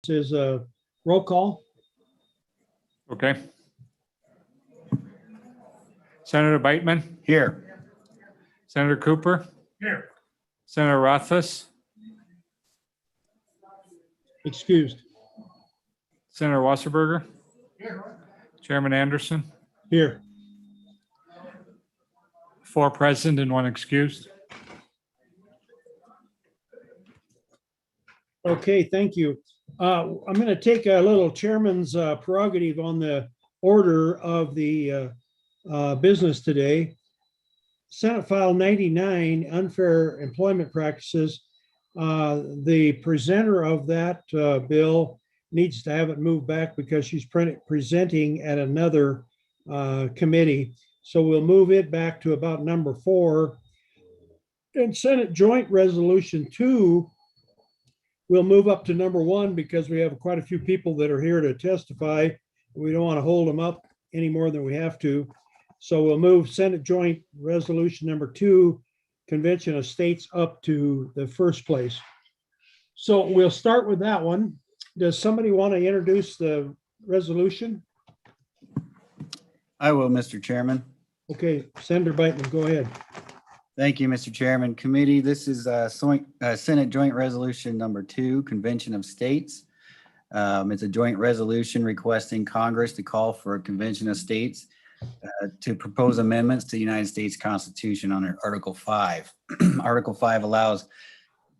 is a roll call. Okay. Senator Beitman, Here. Senator Cooper, Here. Senator Rothfuss, Excused. Senator Wasserberger, Chairman Anderson, Here. 4 present and 1 excused. Okay, thank you. I'm going to take a little chairman's prerogative on the order of the business today. Senate File 99, unfair employment practices. The presenter of that bill needs to have it moved back because she's presenting at another committee. So we'll move it back to about number 4. And Senate Joint Resolution 2, we'll move up to number 1 because we have quite a few people that are here to testify. We don't want to hold them up any more than we have to. So we'll move Senate Joint Resolution number 2, Convention of States, up to the first place. So we'll start with that one. Does somebody want to introduce the resolution? I will, Mr. Chairman. Okay, Senator Beitman, go ahead. Thank you, Mr. Chairman. Committee, this is Senate Joint Resolution number 2, Convention of States. It's a joint resolution requesting Congress to call for a convention of states to propose amendments to the United States Constitution under Article 5. Article 5 allows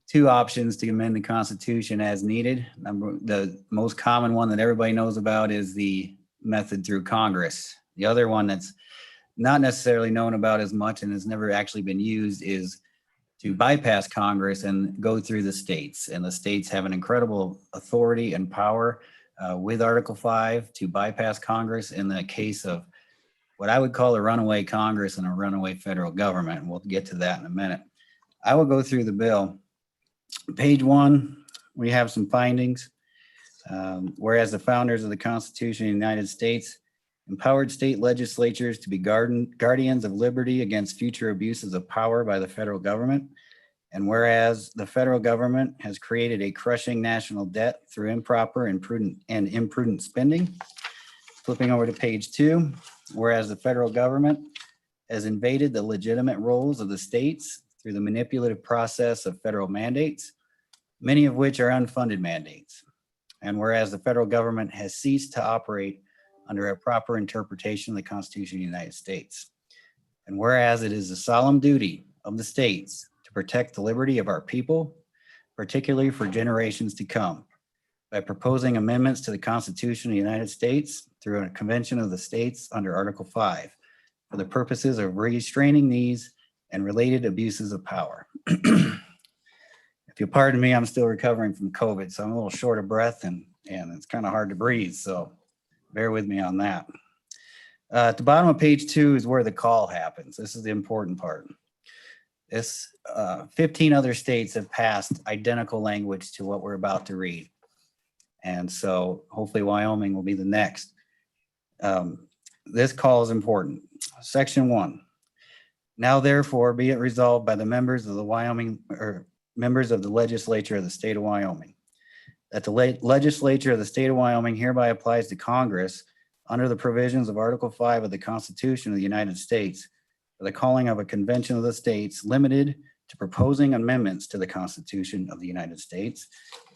2 options to amend the Constitution as needed. The most common one that everybody knows about is the method through Congress. The other one that's not necessarily known about as much and has never actually been used is to bypass Congress and go through the states. And the states have an incredible authority and power with Article 5 to bypass Congress in the case of what I would call a runaway Congress and a runaway federal government. And we'll get to that in a minute. I will go through the bill. Page 1, we have some findings. Whereas the founders of the Constitution of the United States empowered state legislatures to be guardians of liberty against future abuses of power by the federal government. And whereas the federal government has created a crushing national debt through improper, imprudent spending. Flipping over to page 2, whereas the federal government has invaded the legitimate roles of the states through the manipulative process of federal mandates, many of which are unfunded mandates. And whereas the federal government has ceased to operate under a proper interpretation of the Constitution of the United States. And whereas it is the solemn duty of the states to protect the liberty of our people, particularly for generations to come, by proposing amendments to the Constitution of the United States through a convention of the states under Article 5 for the purposes of restraining these and related abuses of power. If you'll pardon me, I'm still recovering from COVID, so I'm a little short of breath and it's kind of hard to breathe. So bear with me on that. At the bottom of page 2 is where the call happens. This is the important part. 15 other states have passed identical language to what we're about to read. And so hopefully Wyoming will be the next. This call is important. Section 1. Now therefore be it resolved by the members of the members of the legislature of the state of Wyoming that the legislature of the state of Wyoming hereby applies to Congress under the provisions of Article 5 of the Constitution of the United States for the calling of a convention of the states limited to proposing amendments to the Constitution of the United States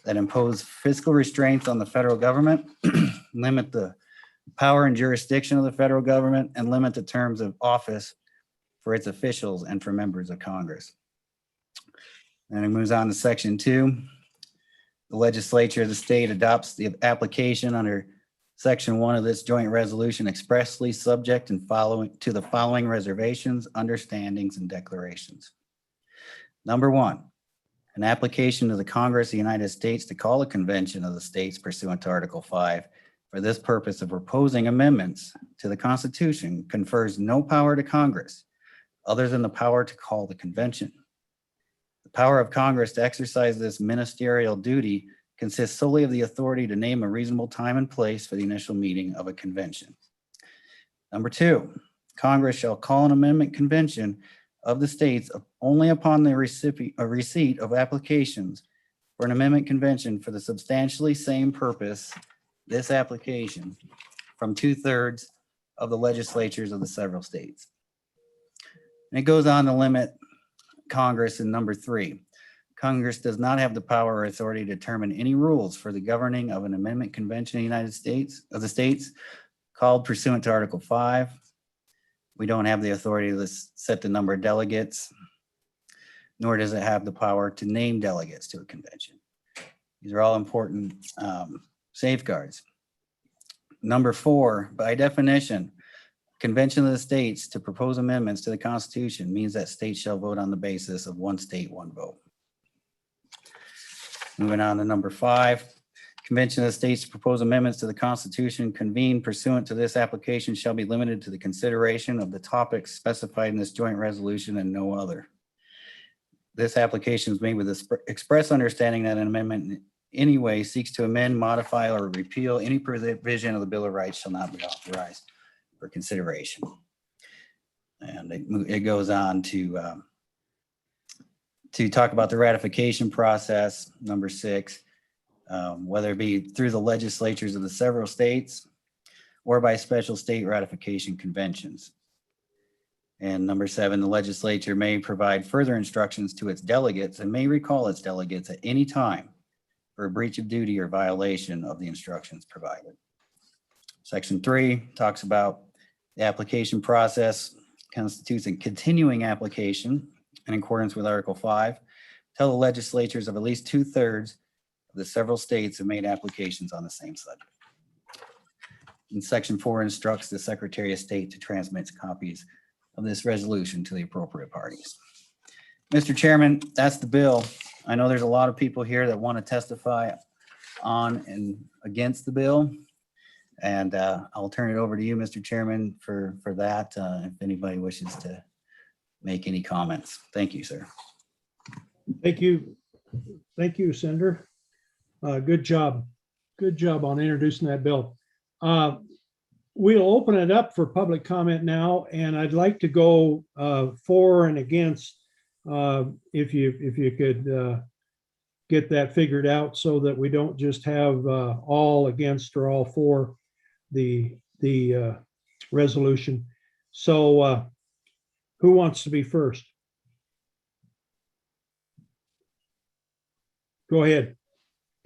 that impose fiscal restraints on the federal government, limit the power and jurisdiction of the federal government, and limit the terms of office for its officials and for members of Congress. And it moves on to Section 2. The legislature of the state adopts the application under Section 1 of this joint resolution expressly subject and to the following reservations, understandings, and declarations. Number 1, an application to the Congress of the United States to call a convention of the states pursuant to Article 5 for this purpose of proposing amendments to the Constitution confers no power to Congress other than the power to call the convention. The power of Congress to exercise this ministerial duty consists solely of the authority to name a reasonable time and place for the initial meeting of a convention. Number 2, Congress shall call an amendment convention of the states only upon the receipt of applications for an amendment convention for the substantially same purpose, this application, from 2/3 of the legislatures of the several states. And it goes on to limit Congress in number 3. Congress does not have the power or authority to determine any rules for the governing of an amendment convention in the United States, of the states, called pursuant to Article 5. We don't have the authority to set the number of delegates, nor does it have the power to name delegates to a convention. These are all important safeguards. Number 4, by definition, convention of the states to propose amendments to the Constitution means that states shall vote on the basis of one state, one vote. Moving on to number 5, convention of the states to propose amendments to the Constitution convened pursuant to this application shall be limited to the consideration of the topics specified in this joint resolution and no other. This application is made with the express understanding that an amendment in any way seeks to amend, modify, or repeal any provision of the Bill of Rights shall not be authorized for consideration. And it goes on to talk about the ratification process, number 6, whether it be through the legislatures of the several states or by special state ratification conventions. And number 7, the legislature may provide further instructions to its delegates and may recall its delegates at any time for a breach of duty or violation of the instructions provided. Section 3 talks about the application process constitutes a continuing application in accordance with Article 5 till the legislatures of at least 2/3 of the several states have made applications on the same subject. And Section 4 instructs the Secretary of State to transmit copies of this resolution to the appropriate parties. Mr. Chairman, that's the bill. I know there's a lot of people here that want to testify on and against the bill. And I'll turn it over to you, Mr. Chairman, for that, if anybody wishes to make any comments. Thank you, sir. Thank you. Thank you, Senator. Good job. Good job on introducing that bill. We'll open it up for public comment now, and I'd like to go for and against, if you could get that figured out so that we don't just have all against or all for the resolution. So who wants to be first? Go ahead.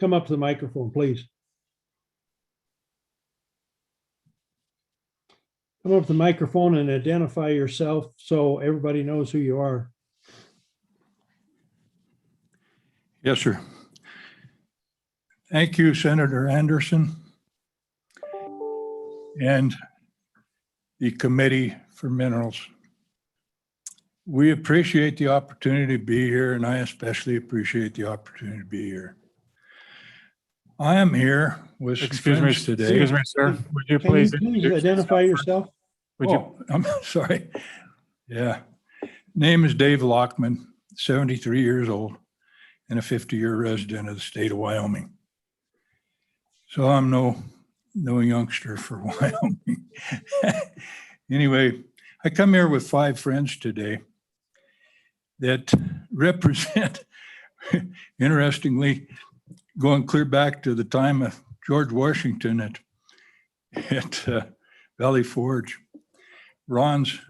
Come up to the microphone, please. Come up to the microphone and identify yourself so everybody knows who you are. Yes, sir. Thank you, Senator Anderson and the Committee for Minerals. We appreciate the opportunity to be here, and I especially appreciate the opportunity to be here. I am here with some Excuse me, friends today. excuse me, sir. Would you Can please? you please introduce identify yourself? yourself? Would you? Oh, I'm sorry. Yeah. Name is Dave Lockman, 73 years old and a 50-year resident of the state of Wyoming. So I'm no youngster for Wyoming. Anyway, I come here with 5 friends today that represent, interestingly, going clear back to the time of George Washington at Valley Forge. Ron's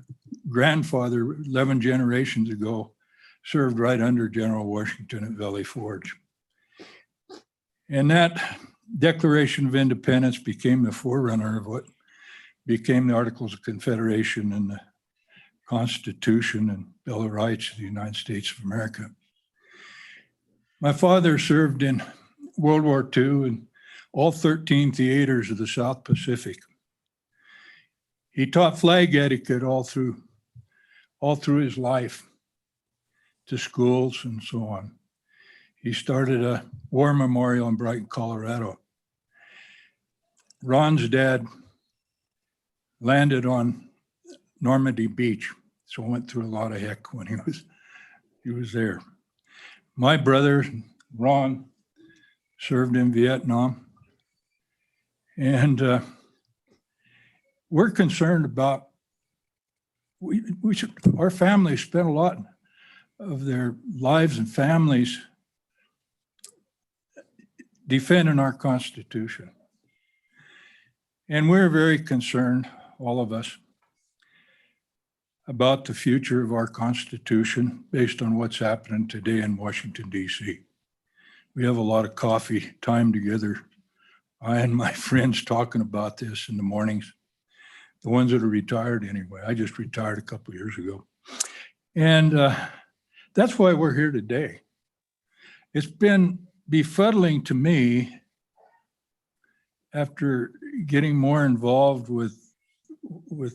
grandfather, 11 generations ago, served right under General Washington at Valley Forge. And that Declaration of Independence became the forerunner of what became the Articles of Confederation and the Constitution and Bill of Rights of the United States of America. My father served in World War II in all 13 theaters of the South Pacific. He taught flag etiquette all through his life to schools and so on. He started a war memorial in Brighton, Colorado. Ron's dad landed on Normandy Beach, so went through a lot of heck when he was there. My brother, Ron, served in Vietnam, and we're concerned about, our families spent a lot of their lives and families defending our Constitution. And we're very concerned, all of us, about the future of our Constitution based on what's happening today in Washington, D.C. We have a lot of coffee time together. I and my friends talking about this in the mornings, the ones that are retired anyway. I just retired a couple of years ago. And that's why we're here today. It's been befuddling to me after getting more involved with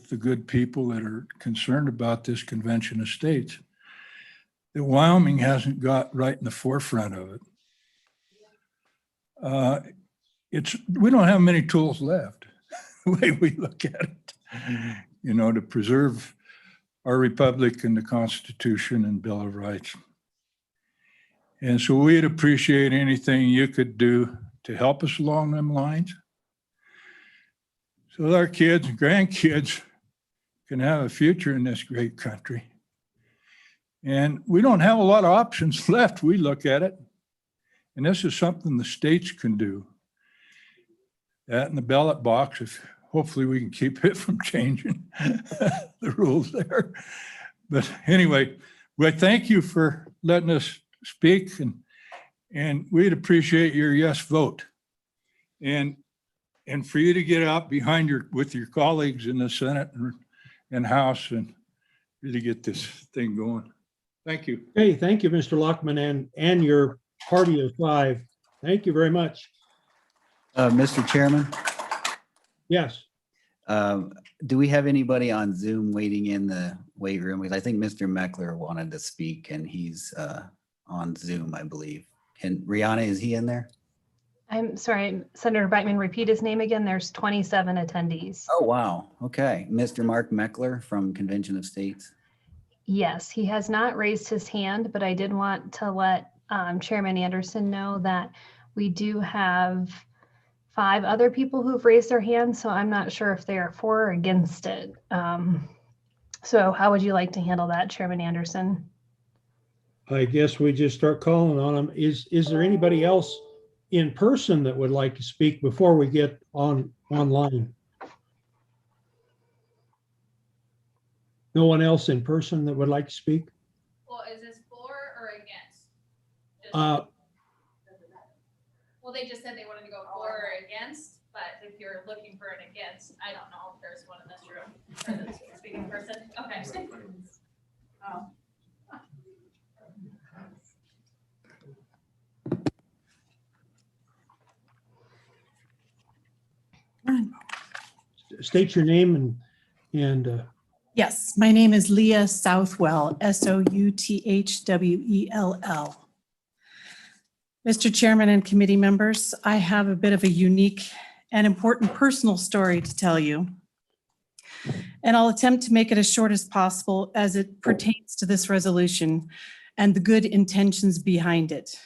the good people that are concerned about this convention of states, that Wyoming hasn't got right in the forefront of it. We don't have many tools left, the way we look at it, to preserve our republic and the Constitution and Bill of Rights. And so we'd appreciate anything you could do to help us along them lines, so that our kids and grandkids can have a future in this great country. And we don't have a lot of options left. We look at it, and this is something the states can do. That in the ballot box, if hopefully we can keep it from changing the rules there. But anyway, we thank you for letting us speak, and we'd appreciate your yes vote. And for you to get out behind with your colleagues in the Senate and House and really get this thing going. Thank you. Hey, thank you, Mr. Lockman, and your party of five. Thank you very much. Mr. Chairman, Yes. do we have anybody on Zoom waiting in the wait room? Because I think Mr. Meckler wanted to speak and he's on Zoom, I believe. And Rihanna, is he in there? I'm sorry, Senator Brightman, repeat his name again. There's 27 attendees. Oh, wow. Okay. Mr. Mark Meckler from Convention of States. Yes, he has not raised his hand, but I did want to let Chairman Anderson know that we do have 5 other people who've raised their hands, so I'm not sure if they are for or against it. So how would you like to handle that, Chairman Anderson? I guess we just start calling on them. Is there anybody else in person that would like to speak before we get online? No one else in person that would like to speak? Well, is this for or against? Well, they just said they wanted to go for or against, but if you're looking for an against, I don't know if there's one in this room. Or the speaking person. Okay. Oh. State your name and Yes, my name is Leah Southwell, Southwell. Mr. Chairman and committee members, I have a bit of a unique and important personal story to tell you. And I'll attempt to make it as short as possible as it pertains to this resolution and the good intentions behind it.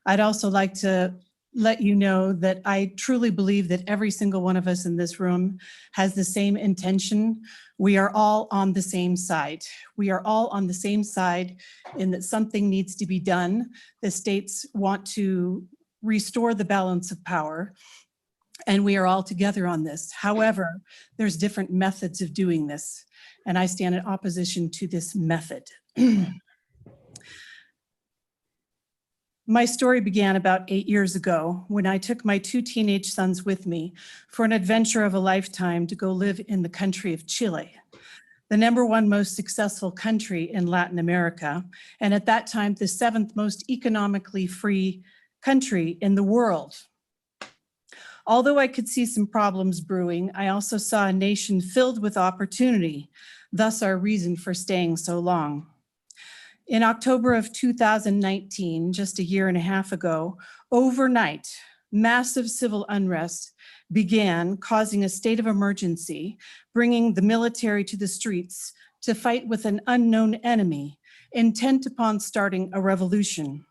I'd also like to let you know that I truly believe that every single one of us in this room has the same intention. We are all on the same side. We are all on the same side in that something needs to be done. The states want to restore the balance of power, and we are all together on this. However, there's different methods of doing this, and I stand in opposition to this method. My story began about 8 years ago when I took my 2 teenage sons with me for an adventure of a lifetime to go live in the country of Chile, the #1 most successful country in Latin America, and at that time, the 7th most economically free country in the world. Although I could see some problems brewing, I also saw a nation filled with opportunity, thus our reason for staying so long. In October of 2019, just a year and a half ago, overnight, massive civil unrest began, causing a state of emergency, bringing the military to the streets to fight with an unknown enemy, intent upon starting a revolution.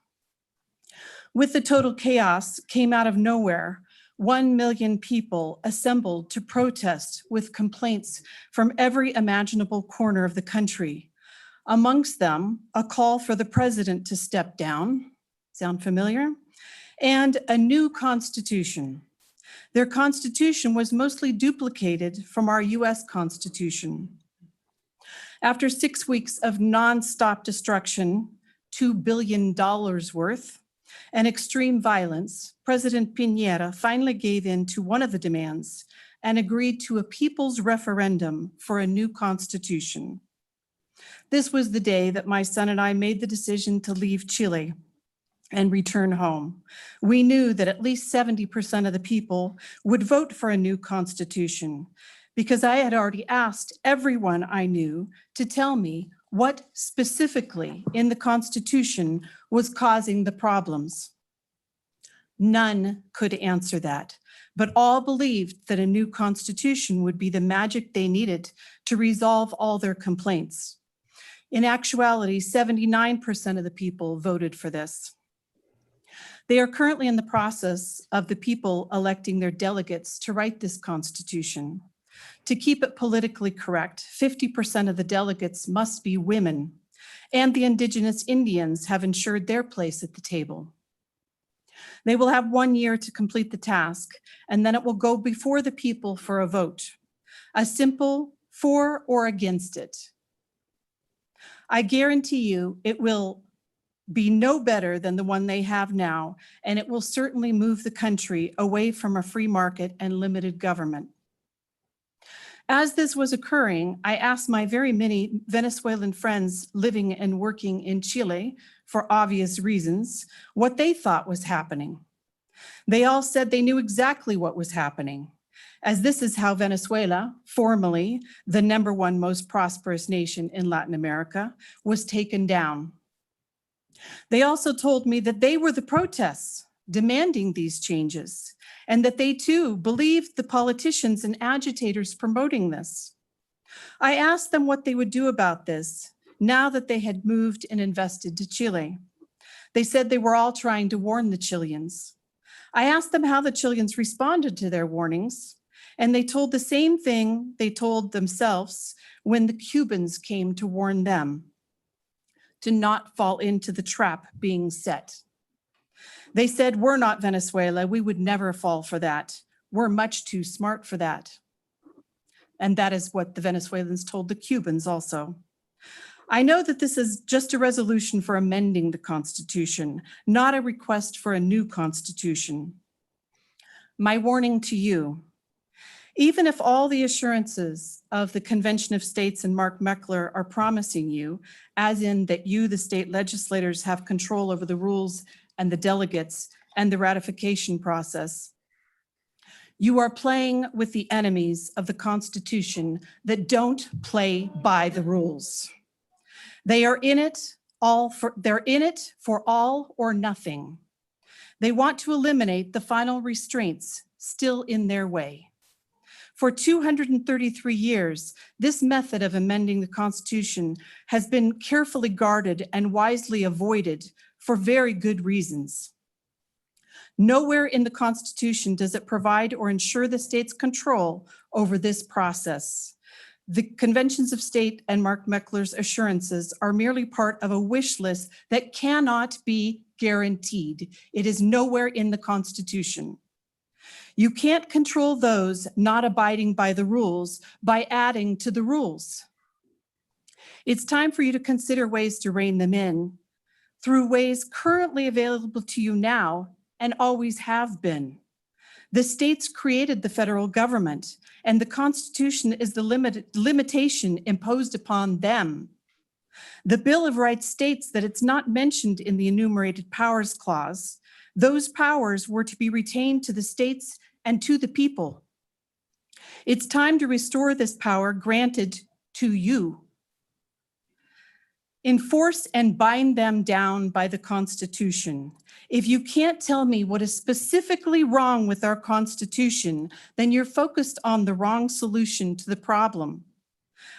With the total chaos came out of nowhere, 1 million people assembled to protest with complaints from every imaginable corner of the country. Amongst them, a call for the president to step down. Sound familiar? and a new constitution. Their constitution was mostly duplicated from our US Constitution. After 6 weeks of nonstop destruction, $2 billion worth, and extreme violence, President Piñera finally gave in to one of the demands and agreed to a people's referendum for a new constitution. This was the day that my son and I made the decision to leave Chile and return home. We knew that at least 70% of the people would vote for a new constitution because I had already asked everyone I knew to tell me what specifically in the Constitution was causing the problems. None could answer that, but all believed that a new constitution would be the magic they needed to resolve all their complaints. In actuality, 79% of the people voted for this. They are currently in the process of the people electing their delegates to write this constitution. To keep it politically correct, 50% of the delegates must be women, and the indigenous Indians have ensured their place at the table. They will have 1 year to complete the task, and then it will go before the people for a vote, a simple for or against it. I guarantee you it will be no better than the one they have now, and it will certainly move the country away from a free market and limited government. As this was occurring, I asked my very many Venezuelan friends living and working in Chile, for obvious reasons, what they thought was happening. They all said they knew exactly what was happening, as this is how Venezuela, formerly the #1 most prosperous nation in Latin America, was taken down. They also told me that they were the protests demanding these changes, and that they too believed the politicians and agitators promoting this. I asked them what they would do about this now that they had moved and invested to Chile. They said they were all trying to warn the Chileans. I asked them how the Chileans responded to their warnings, and they told the same thing they told themselves when the Cubans came to warn them, to not fall into the trap being set. They said, we're not Venezuela. We would never fall for that. We're much too smart for that. And that is what the Venezuelans told the Cubans also. I know that this is just a resolution for amending the Constitution, not a request for a new Constitution. My warning to you, even if all the assurances of the Convention of States and Mark Meckler are promising you, as in that you, the state legislators, have control over the rules and the delegates and the ratification process, you are playing with the enemies of the Constitution that don't play by the rules. They are in it they're in it for all or nothing. They want to eliminate the final restraints still in their way. For 233 years, this method of amending the Constitution has been carefully guarded and wisely avoided for very good reasons. Nowhere in the Constitution does it provide or ensure the state's control over this process. The Conventions of State and Mark Meckler's assurances are merely part of a wish list that cannot be guaranteed. It is nowhere in the Constitution. You can't control those not abiding by the rules by adding to the rules. It's time for you to consider ways to rein them in through ways currently available to you now and always have been. The states created the federal government, and the Constitution is the limitation imposed upon them. The Bill of Rights states that it's not mentioned in the enumerated powers clause. Those powers were to be retained to the states and to the people. It's time to restore this power granted to you. Enforce and bind them down by the Constitution. If you can't tell me what is specifically wrong with our Constitution, then you're focused on the wrong solution to the problem.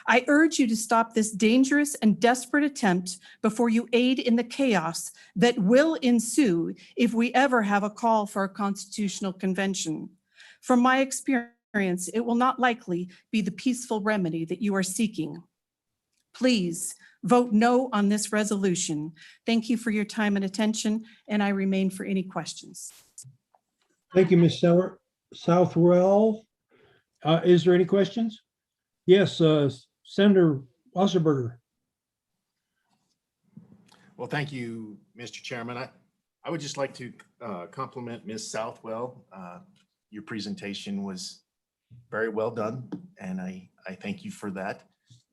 I urge you to stop this dangerous and desperate attempt before you aid in the chaos that will ensue if we ever have a call for a constitutional convention. From my experience, it will not likely be the peaceful remedy that you are seeking. Please vote no on this resolution. Thank you for your time and attention, and I remain for any questions. Thank you, Ms. Southwell. Is there any questions? Yes, Senator Wasserberger. Well, thank you, Mr. Chairman. I would just like to compliment Ms. Southwell. Your presentation was very well done, and I thank you for that.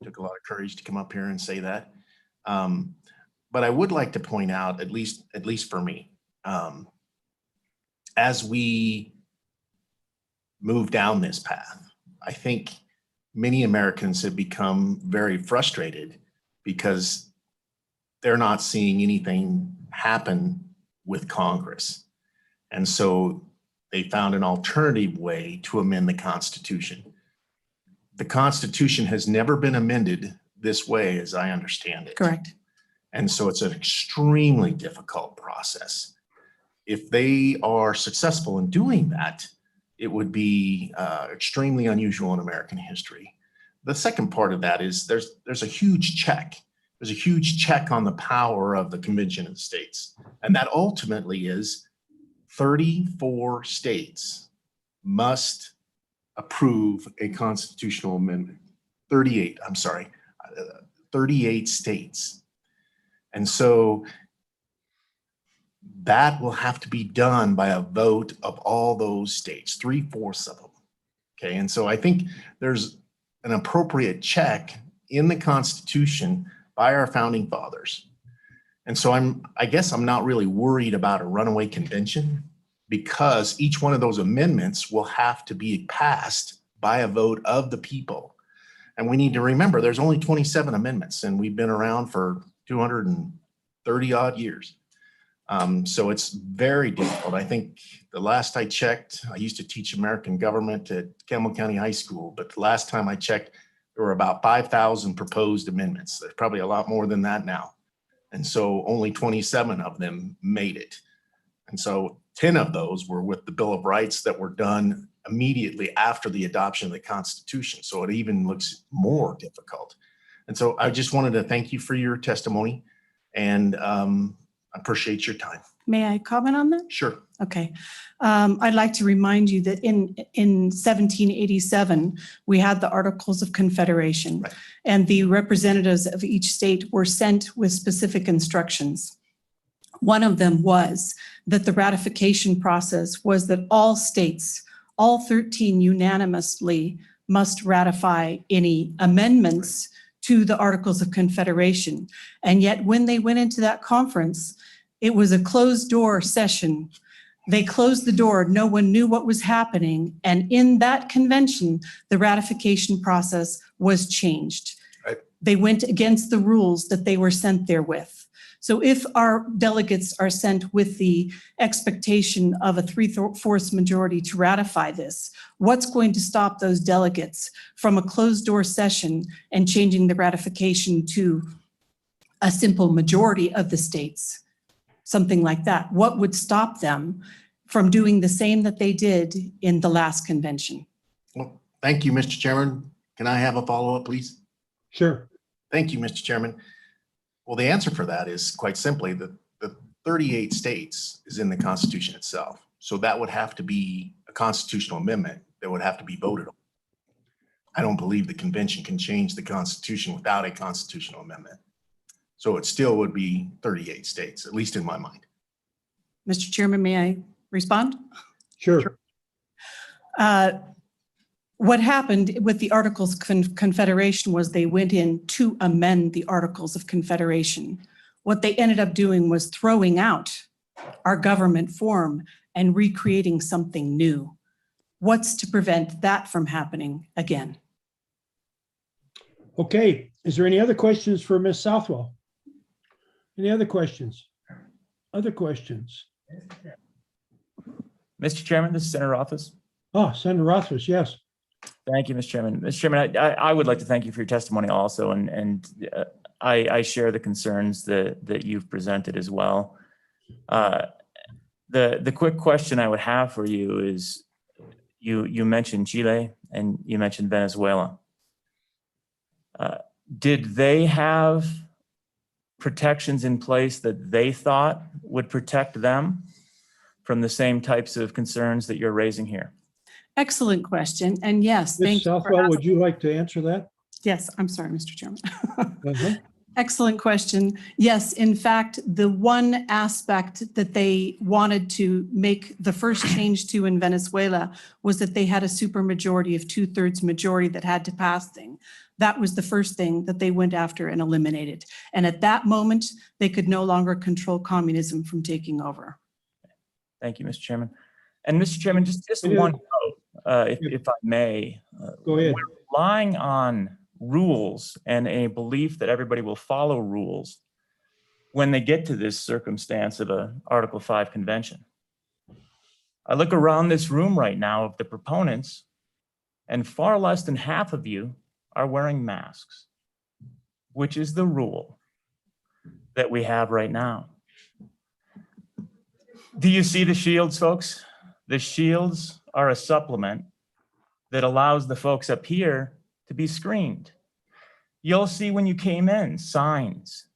Took a lot of courage to come up here and say that. But I would like to point out, at least for me, as we move down this path, I think many Americans have become very frustrated because they're not seeing anything happen with Congress. And so they found an alternative way to amend the Constitution. The Constitution has never been amended this way, as I understand it. Correct. And so it's an extremely difficult process. If they are successful in doing that, it would be extremely unusual in American history. The second part of that is there's a huge check. There's a huge check on the power of the Convention of the States. And that ultimately is 34 states must approve a constitutional amendment. 38 states. And so that will have to be done by a vote of all those states, 3/4 of them. Okay, and so I think there's an appropriate check in the Constitution by our founding fathers. And so I guess I'm not really worried about a runaway convention, because each one of those amendments will have to be passed by a vote of the people. And we need to remember there's only 27 amendments, and we've been around for 230 odd years. So it's very difficult. I think the last I checked, I used to teach American government at Campbell County High School, but the last time I checked, there were about 5,000 proposed amendments. There's probably a lot more than that now. And so only 27 of them made it. And so 10 of those were with the Bill of Rights that were done immediately after the adoption of the Constitution. So it even looks more difficult. And so I just wanted to thank you for your testimony, and appreciate your time. May I comment on that? Sure. Okay. I'd like to remind you that in 1787, we had the Articles of Confederation, Right. and the representatives of each state were sent with specific instructions. One of them was that the ratification process was that all states, all 13 unanimously must ratify any amendments to the Articles of Confederation. And yet when they went into that conference, it was a closed door session. They closed the door, no one knew what was happening. And in that convention, the ratification process was changed. Right. They went against the rules that they were sent there with. So if our delegates are sent with the expectation of a 3/4 majority to ratify this, what's going to stop those delegates from a closed door session and changing the ratification to a simple majority of the states? Something like that. What would stop them from doing the same that they did in the last convention? Well, thank you, Mr. Chairman. Can I have a follow-up, please? Sure. Thank you, Mr. Chairman. Well, the answer for that is quite simply that the 38 states is in the Constitution itself. So that would have to be a constitutional amendment that would have to be voted on. I don't believe the convention can change the Constitution without a constitutional amendment. So it still would be 38 states, at least in my mind. Mr. Chairman, may I respond? Sure. What happened with the Articles of Confederation was they went in to amend the Articles of Confederation. What they ended up doing was throwing out our government form and recreating something new. What's to prevent that from happening again? Okay. Is there any other questions for Ms. Southwell? Any other questions? Other questions? Mr. Chairman, this is Senator Rothfuss. Oh, Senator Rothfuss, yes. Thank you, Mr. Chairman. Mr. Chairman, I would like to thank you for your testimony also, and I share the concerns that you've presented as well. The quick question I would have for you is, you mentioned Chile and you mentioned Venezuela. did they have protections in place that they thought would protect them from the same types of concerns that you're raising here? Excellent question. And yes, Ms. thank you. for Southwell, would asking. you like to answer that? Yes, I'm sorry, Mr. Chairman. Uh-huh. Excellent question. Yes, in fact, the one aspect that they wanted to make the first change to in Venezuela was that they had a supermajority of 2/3 majority that had to pass thing. That was the first thing that they went after and eliminated. And at that moment, they could no longer control communism from taking over. Thank you, Mr. Chairman. And Mr. Chairman, just Any one other- note, if I may. Go ahead. We're relying on rules and a belief that everybody will follow rules when they get to this circumstance of a Article 5 convention. I look around this room right now of the proponents, and far less than half of you are wearing masks, which is the rule that we have right now. Do you see the shields, folks? The shields are a supplement that allows the folks up here to be screened. You'll see when you came in signs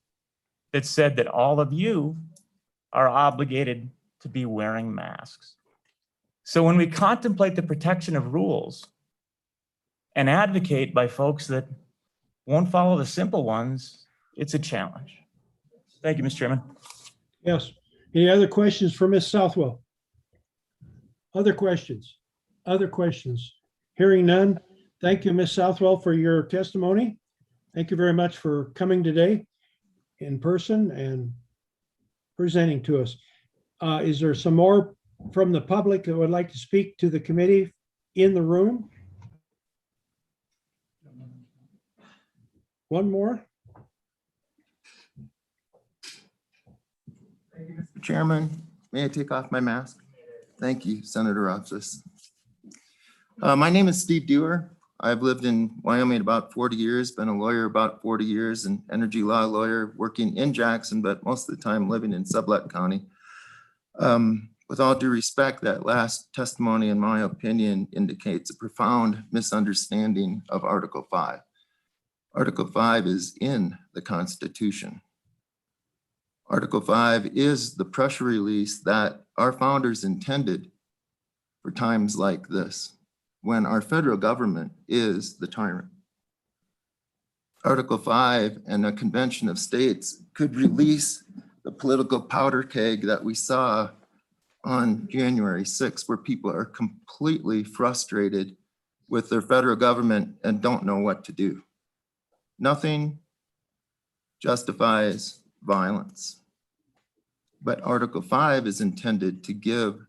that said that all of you are obligated to be wearing masks. So when we contemplate the protection of rules and advocate by folks that won't follow the simple ones, it's a challenge. Thank you, Mr. Chairman. Yes. Any other questions for Ms. Southwell? Other questions? Other questions? Hearing none. Thank you, Ms. Southwell, for your testimony. Thank you very much for coming today in person and presenting to us. Is there some more from the public that would like to speak to the committee in the room? One more? Mr. Chairman, may I take off my mask? Thank you, Senator Office. My name is Steve Dewar. I've lived in Wyoming about 40 years, been a lawyer about 40 years, an energy law lawyer working in Jackson, but most of the time living in Sublette County. With all due respect, that last testimony, in my opinion, indicates a profound misunderstanding of Article 5. Article 5 is in the Constitution. Article 5 is the pressure release that our founders intended for times like this, when our federal government is the tyrant. Article 5 and a convention of states could release the political powder keg that we saw on January 6th, where people are completely frustrated with their federal government and don't know what to do. Nothing justifies violence. But Article 5 is intended to give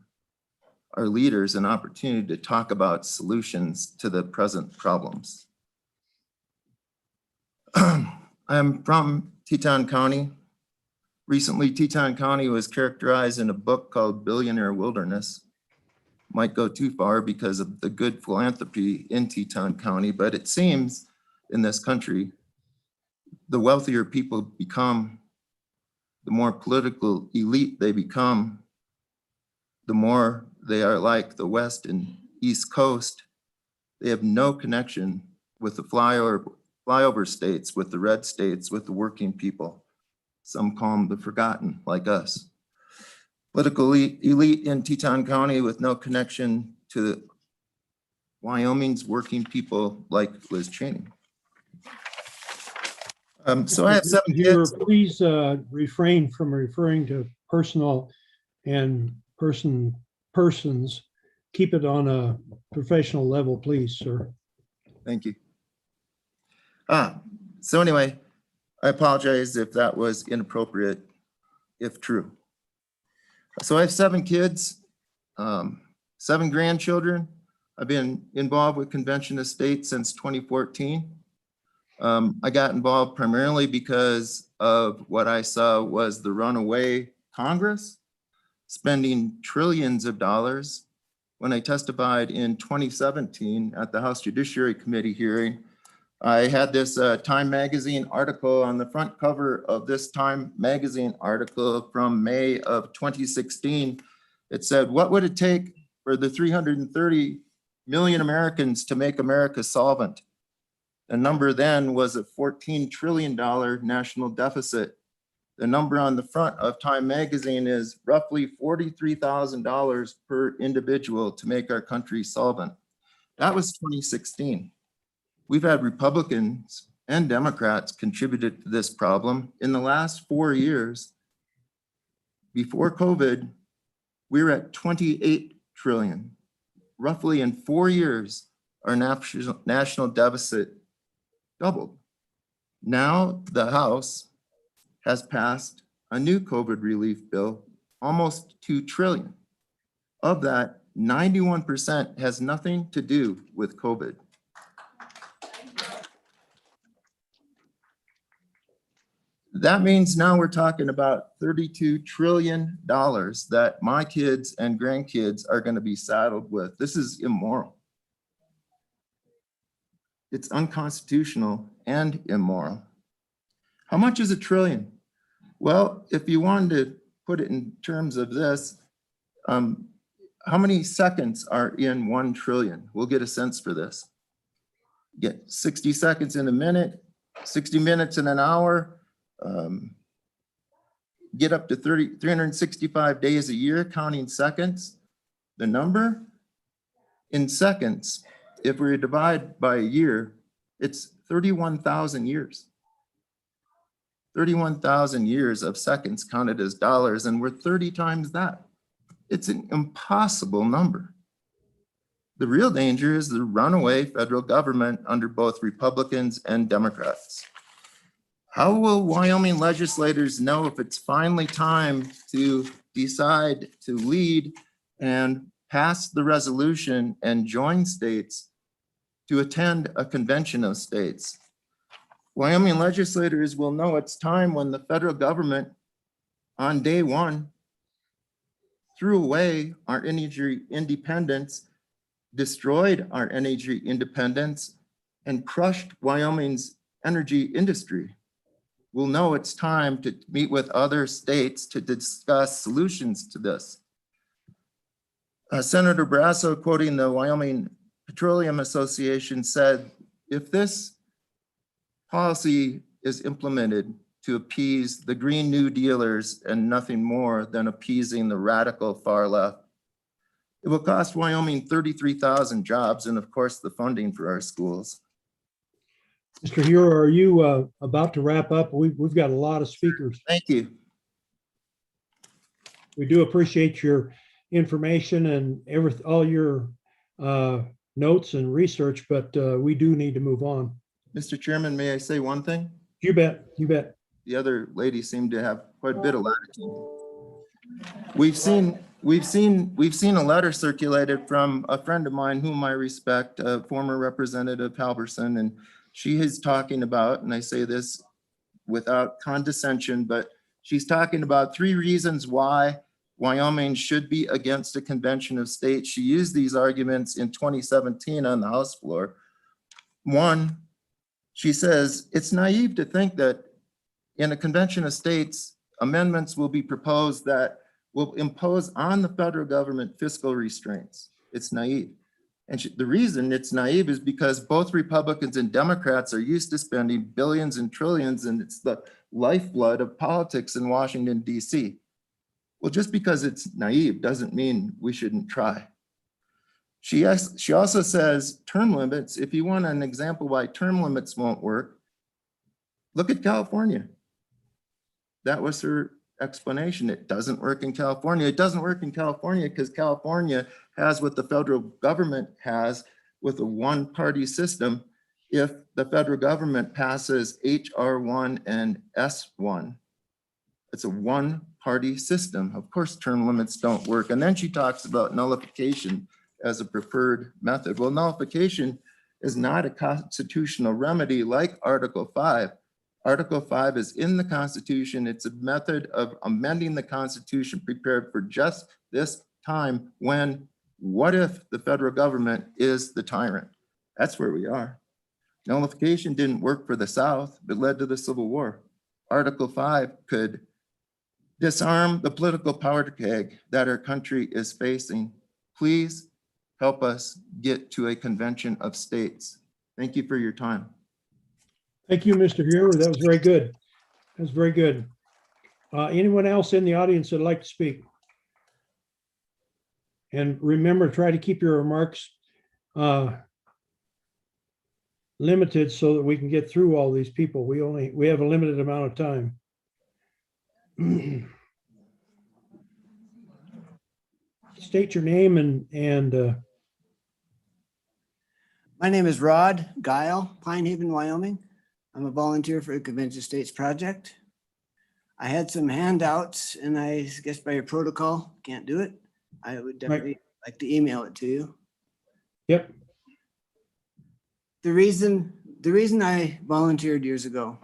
our leaders an opportunity to talk about solutions to the present problems. I'm from Teton County. Recently, Teton County was characterized in a book called Billionaire Wilderness. Might go too far because of the good philanthropy in Teton County, but it seems in this country, the wealthier people become, the more political elite they become, the more they are like the West and East Coast. They have no connection with the flyover states, with the red states, with the working people. Some call them the forgotten, like us. Political elite in Teton County with no connection to Wyoming's working people like Liz Cheney. So I have 7 kids. Please refrain from referring to personal and persons. Keep it on a professional level, please, sir. Thank you. So anyway, I apologize if that was inappropriate, if true. So I have 7 kids, 7 grandchildren. I've been involved with Convention of States since 2014. I got involved primarily because of what I saw was the runaway Congress spending trillions of dollars. When I testified in 2017 at the House Judiciary Committee hearing, I had this Time Magazine article on the front cover of this Time Magazine article from May of 2016. It said, what would it take for the 330 million Americans to make America solvent? The number then was a $14 trillion national deficit. The number on the front of Time magazine is roughly $43,000 per individual to make our country solvent. That was 2016. We've had Republicans and Democrats contributed to this problem. In the last 4 years, before COVID, we were at 28 trillion. Roughly in 4 years, our national deficit doubled. Now the House has passed a new COVID relief bill, almost 2 trillion. Of that, 91% has nothing to do with COVID. That means now we're talking about $32 trillion that my kids and grandkids are going to be saddled with. This is immoral. It's unconstitutional and immoral. How much is a trillion? Well, if you wanted to put it in terms of this, how many seconds are in 1 trillion? We'll get a sense for this. Get 60 seconds in a minute, 60 minutes in an hour, get up to 365 days a year counting seconds. The number in seconds, if we divide by a year, it's 31,000 years. 31,000 years of seconds counted as dollars, and we're 30 times that. It's an impossible number. The real danger is the runaway federal government under both Republicans and Democrats. How will Wyoming legislators know if it's finally time to decide to lead and pass the resolution and join states to attend a convention of states? Wyoming legislators will know it's time when the federal government on day one threw away our energy independence, destroyed our energy independence, and crushed Wyoming's energy industry. We'll know it's time to meet with other states to discuss solutions to this. Senator Brasso, quoting the Wyoming Petroleum Association, said, if this policy is implemented to appease the Green New Dealers and nothing more than appeasing the radical far left, it will cost Wyoming 33,000 jobs and of course the funding for our schools. Mr. Hero, are you about to wrap up? We've got a lot of speakers. Thank you. We do appreciate your information and all your notes and research, but we do need to move on. Mr. Chairman, may I say one thing? You bet, you bet. The other lady seemed to have quite a bit of latitude. We've seen a letter circulated from a friend of mine whom I respect, former Representative Halverson, and she is talking about, and I say this without condescension, but she's talking about 3 reasons why Wyoming should be against a convention of states. She used these arguments in 2017 on the House floor. 1, she says, it's naive to think that in a convention of states, amendments will be proposed that will impose on the federal government fiscal restraints. It's naive. And the reason it's naive is because both Republicans and Democrats are used to spending billions and trillions, and it's the lifeblood of politics in Washington, D.C. Well, just because it's naive doesn't mean we shouldn't try. She also says term limits. If you want an example why term limits won't work, look at California. That was her explanation. It doesn't work in California. It doesn't work in California because California has what the federal government has with a one-party system. If the federal government passes HR1 and S1, it's a one-party system. Of course, term limits don't work. And then she talks about nullification as a preferred method. Well, nullification is not a constitutional remedy like Article 5. Article 5 is in the Constitution. It's a method of amending the Constitution prepared for just this time when, what if the federal government is the tyrant? That's where we are. Nullification didn't work for the South, but led to the Civil War. Article 5 could disarm the political power keg that our country is facing. Please help us get to a convention of states. Thank you for your time. Thank you, Mr. Huber. That was very good. That was very good. Anyone else in the audience that'd like to speak? And remember, try to keep your remarks limited so that we can get through all these people. We have a limited amount of time. State your name and My name is Rod Guile, Pine Haven, Wyoming. I'm a volunteer for the Convention States Project. I had some handouts and I guess by your protocol, can't do it. I would definitely like to email it to you. yep. The reason I volunteered years ago,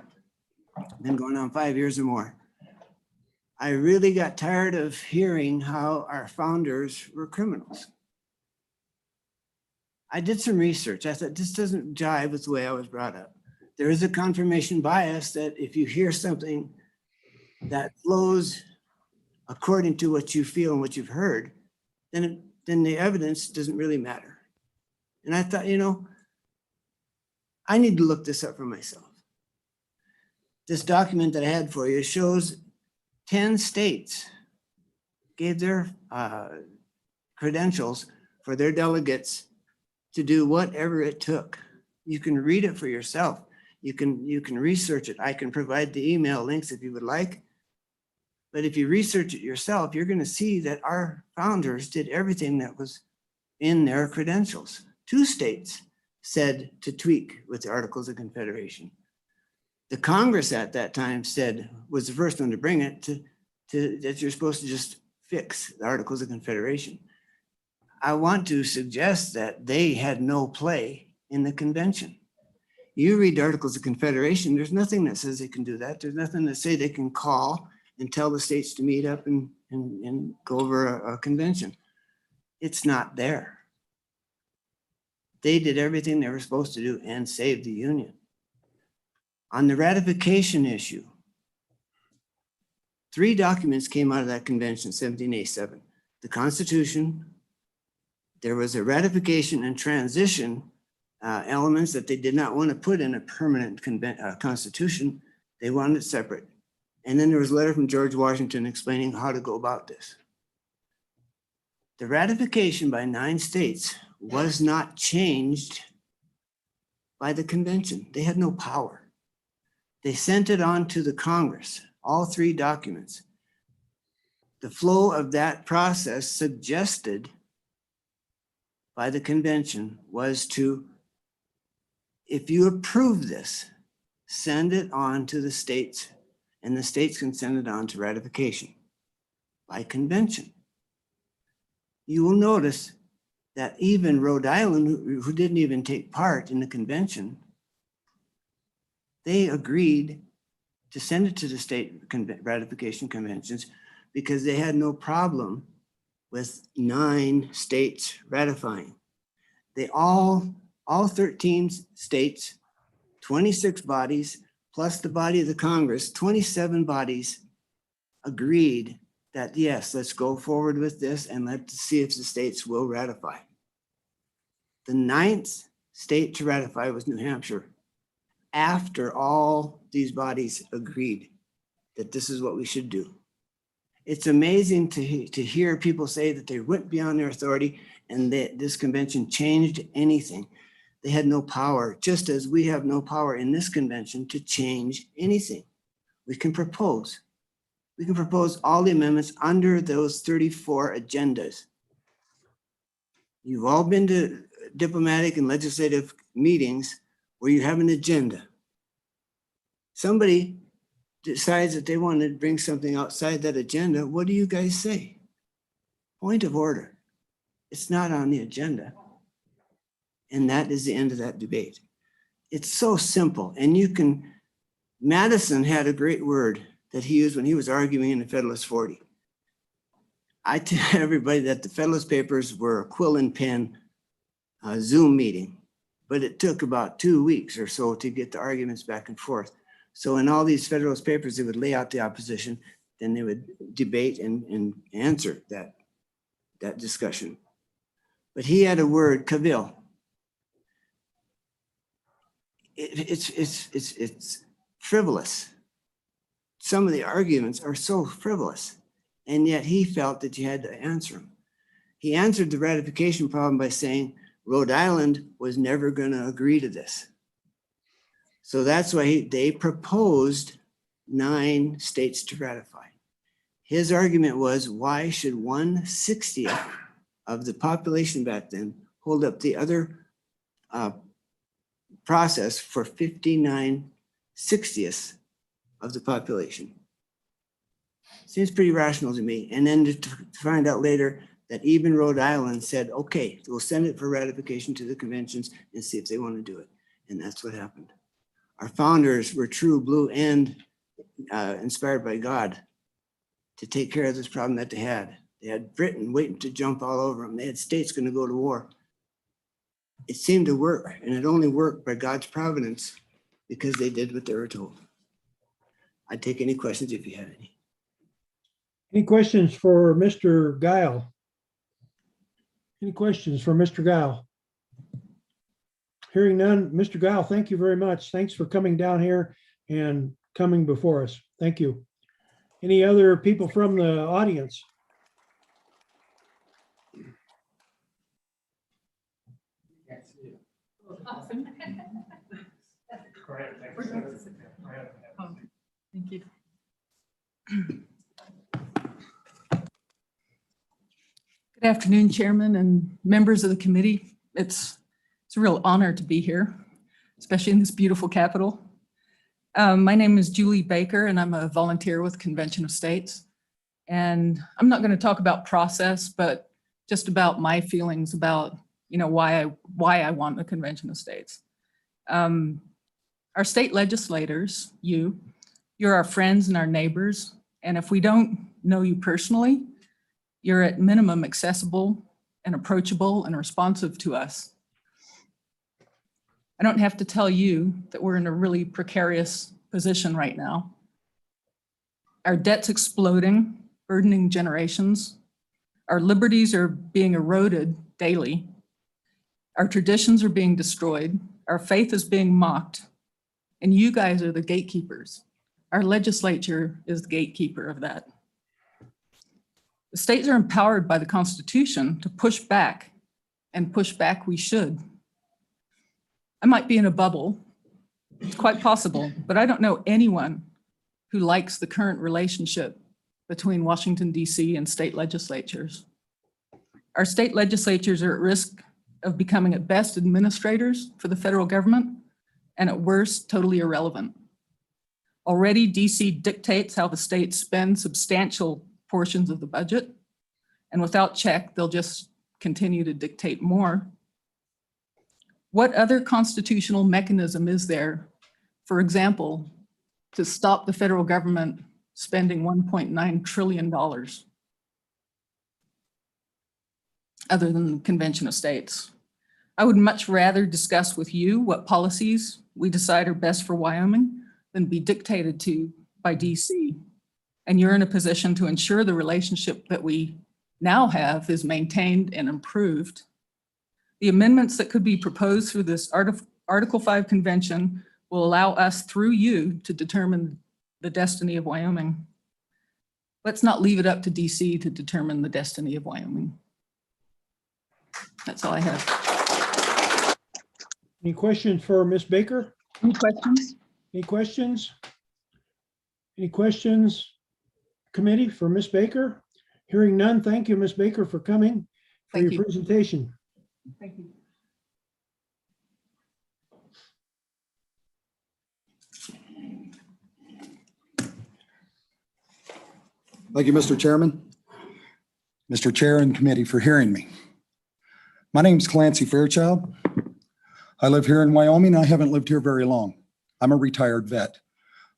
been going on 5 years or more, I really got tired of hearing how our founders were criminals. I did some research. I thought this doesn't jive with the way I was brought up. There is a confirmation bias that if you hear something that flows according to what you feel and what you've heard, then the evidence doesn't really matter. And I thought, I need to look this up for myself. This document that I had for you shows 10 states gave their credentials for their delegates to do whatever it took. You can read it for yourself. You can research it. I can provide the email links if you would like. But if you research it yourself, you're going to see that our founders did everything that was in their credentials. 2 states said to tweak with the Articles of Confederation. The Congress at that time was the first one to bring it that you're supposed to just fix the Articles of Confederation. I want to suggest that they had no play in the convention. You read the Articles of Confederation, there's nothing that says they can do that. There's nothing that say they can call and tell the states to meet up and go over a convention. It's not there. They did everything they were supposed to do and saved the Union. On the ratification issue, 3 documents came out of that convention, 1787. The Constitution, there was a ratification and transition elements that they did not want to put in a permanent constitution. They wanted it separate. And then there was a letter from George Washington explaining how to go about this. The ratification by 9 states was not changed by the convention. They had no power. They sent it on to the Congress, all 3 documents. The flow of that process suggested by the convention was to, if you approve this, send it on to the states, and the states can send it on to ratification by convention. You will notice that even Rhode Island, who didn't even take part in the convention, they agreed to send it to the state ratification conventions because they had no problem with 9 states ratifying. They all 13 states, 26 bodies, plus the body of the Congress, 27 bodies agreed that, yes, let's go forward with this and let's see if the states will ratify. The 9th state to ratify was New Hampshire, after all these bodies agreed that this is what we should do. It's amazing to hear people say that they went beyond their authority and that this convention changed anything. They had no power, just as we have no power in this convention to change anything. We can propose. We can propose all the amendments under those 34 agendas. You've all been to diplomatic and legislative meetings where you have an agenda. Somebody decides that they want to bring something outside that agenda. What do you guys say? Point of order. It's not on the agenda. And that is the end of that debate. It's so simple. And Madison had a great word that he used when he was arguing in the Federalist 40. I tell everybody that the Federalist Papers were a quill and pen Zoom meeting, but it took about 2 weeks or so to get the arguments back and forth. So in all these Federalist Papers, they would lay out the opposition, then they would debate and answer that discussion. But he had a word, cavil. it's frivolous. Some of the arguments are so frivolous, and yet he felt that you had to answer them. He answered the ratification problem by saying Rhode Island was never going to agree to this. So that's why they proposed 9 states to ratify. His argument was, why should 1/60th of the population back then hold up the other process for 59/60ths of the population? Seems pretty rational to me. And then to find out later that even Rhode Island said, okay, we'll send it for ratification to the conventions and see if they want to do it. And that's what happened. Our founders were true blue and inspired by God to take care of this problem that they had. They had Britain waiting to jump all over them. They had states going to go to war. It seemed to work, and it only worked by God's providence because they did what they were told. I'd take any questions if you had any. Any questions for Mr. Guile? Any questions for Mr. Guile? Hearing none, Mr. Guile, thank you very much. Thanks for coming down here and coming before us. Thank you. Any other people from the audience? Thank you. Good afternoon, Chairman and members of the committee. It's a real honor to be here, especially in this beautiful Capitol. My name is Julie Baker, and I'm a volunteer with Convention of States. And I'm not going to talk about process, but just about my feelings about, why I want the Convention of States. Our state legislators, you're our friends and our neighbors. And if we don't know you personally, you're at minimum accessible and approachable and responsive to us. I don't have to tell you that we're in a really precarious position right now. Our debt's exploding, burdening generations. Our liberties are being eroded daily. Our traditions are being destroyed. Our faith is being mocked. And you guys are the gatekeepers. Our legislature is the gatekeeper of that. The states are empowered by the Constitution to push back, and push back we should. I might be in a bubble, it's quite possible, but I don't know anyone who likes the current relationship between Washington, D.C. and state legislatures. Our state legislatures are at risk of becoming at best administrators for the federal government, and at worst, totally irrelevant. Already, D.C. dictates how the states spend substantial portions of the budget, and without check, they'll just continue to dictate more. What other constitutional mechanism is there, for example, to stop the federal government spending $1.9 trillion other than the Convention of States? I would much rather discuss with you what policies we decide are best for Wyoming than be dictated to by DC. And you're in a position to ensure the relationship that we now have is maintained and improved. The amendments that could be proposed through this Article 5 convention will allow us, through you, to determine the destiny of Wyoming. Let's not leave it up to DC to determine the destiny of Wyoming. That's all I have. Any questions for Ms. Baker? Any questions? Any questions? Any questions, committee, for Ms. Baker? Hearing none, thank you, Ms. Baker, for coming, for Thank your you. presentation. Thank you. Thank you, Mr. Chairman. Mr. Chair and committee for hearing me. My name's Clancy Fairchild. I live here in Wyoming. I haven't lived here very long. I'm a retired vet.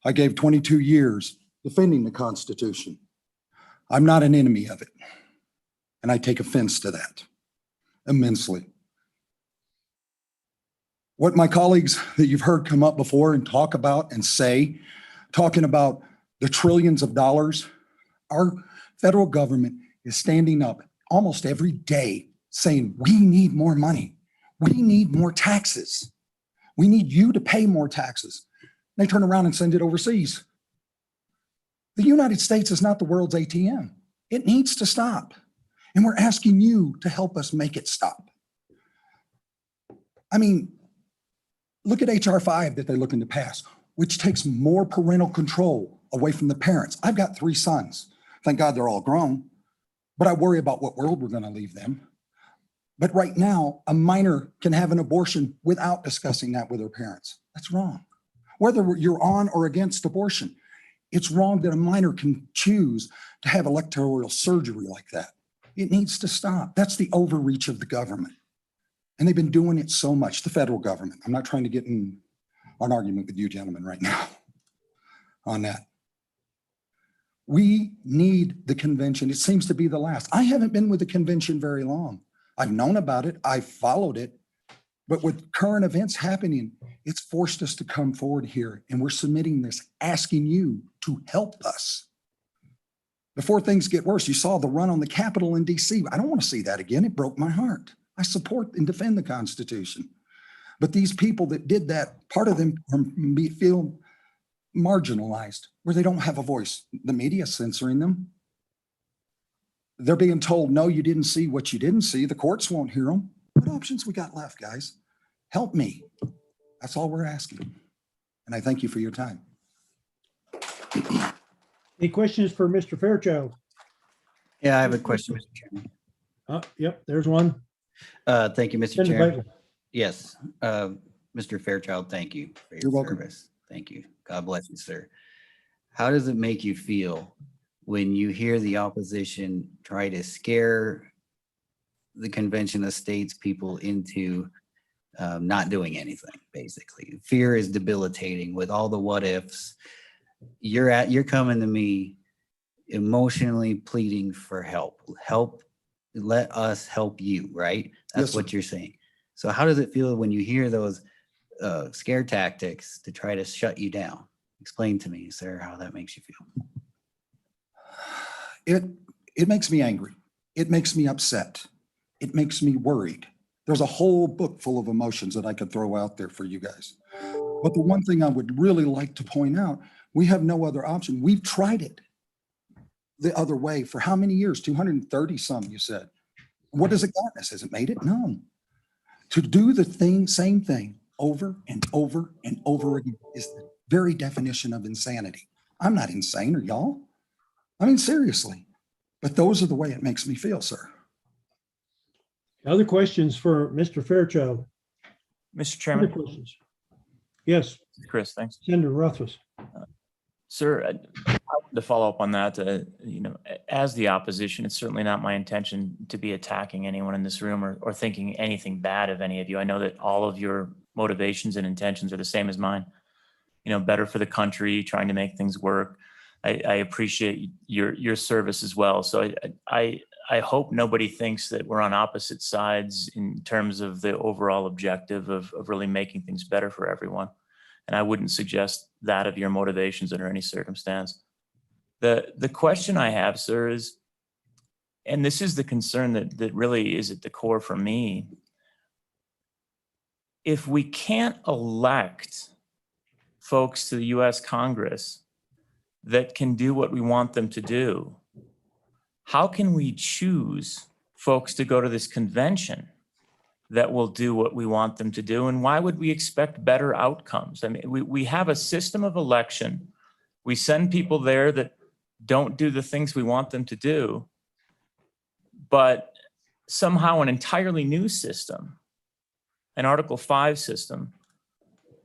I gave 22 years defending the Constitution. I'm not an enemy of it, and I take offense to that immensely. What my colleagues that you've heard come up before and talk about and say, talking about the trillions of dollars, our federal government is standing up almost every day saying, we need more money. We need more taxes. We need you to pay more taxes. They turn around and send it overseas. The United States is not the world's ATM. It needs to stop. And we're asking you to help us make it stop. I mean, look at HR 5 that they're looking to pass, which takes more parental control away from the parents. I've got 3 sons. Thank God they're all grown, but I worry about what world we're going to leave them. But right now, a minor can have an abortion without discussing that with their parents. That's wrong. Whether you're on or against abortion, it's wrong that a minor can choose to have electoral surgery like that. It needs to stop. That's the overreach of the government. And they've been doing it so much, the federal government. I'm not trying to get in an argument with you gentlemen right now on that. We need the convention. It seems to be the last. I haven't been with the convention very long. I've known about it. I've followed it. But with current events happening, it's forced us to come forward here. And we're submitting this, asking you to help us. Before things get worse, you saw the run on the Capitol in DC. I don't want to see that again. It broke my heart. I support and defend the Constitution. But these people that did that, part of them feel marginalized, where they don't have a voice. The media is censoring them. They're being told, no, you didn't see what you didn't see. The courts won't hear them. What options we got left, guys? Help me. That's all we're asking. And I thank you for your time. Any questions for Mr. Fairchild? Yeah, I have a question, Mr. Chairman. Yep, there's one. Thank you, Mr. Send it Chairman. back. Yes, Mr. Fairchild, thank you for your You're welcome. service. Thank you. God bless you, sir. How does it make you feel when you hear the opposition try to scare the Convention of States people into not doing anything, basically? Fear is debilitating with all the what ifs. You're coming to me emotionally pleading for help. Help, let us help you, right? That's Yes, sir. what you're saying. So how does it feel when you hear those scare tactics to try to shut you down? Explain to me, sir, how that makes you feel. It makes me angry. It makes me upset. It makes me worried. There's a whole book full of emotions that I could throw out there for you guys. But the one thing I would really like to point out, we have no other option. We've tried it the other way for how many years? 230 some, you said. What has it gotten us? Has it made it? No. To do the same thing over and over and over again is the very definition of insanity. I'm not insane, are y'all? I mean, seriously. But those are the way it makes me feel, sir. Other questions for Mr. Fairchild? Mr. Other Chairman, questions? Yes, Chris, thanks. Senator Rothfuss. Sir, I wanted to follow up on that. As the opposition, it's certainly not my intention to be attacking anyone in this room or thinking anything bad of any of you. I know that all of your motivations and intentions are the same as mine. Better for the country, trying to make things work. I appreciate your service as well. So I hope nobody thinks that we're on opposite sides in terms of the overall objective of really making things better for everyone. And I wouldn't suggest that of your motivations under any circumstance. The question I have, sir, is, and this is the concern that really is at the core for me, if we can't elect folks to the US Congress that can do what we want them to do, how can we choose folks to go to this convention that will do what we want them to do? And why would we expect better outcomes? I mean, we have a system of election. We send people there that don't do the things we want them to do, but somehow an entirely new system, an Article 5 system,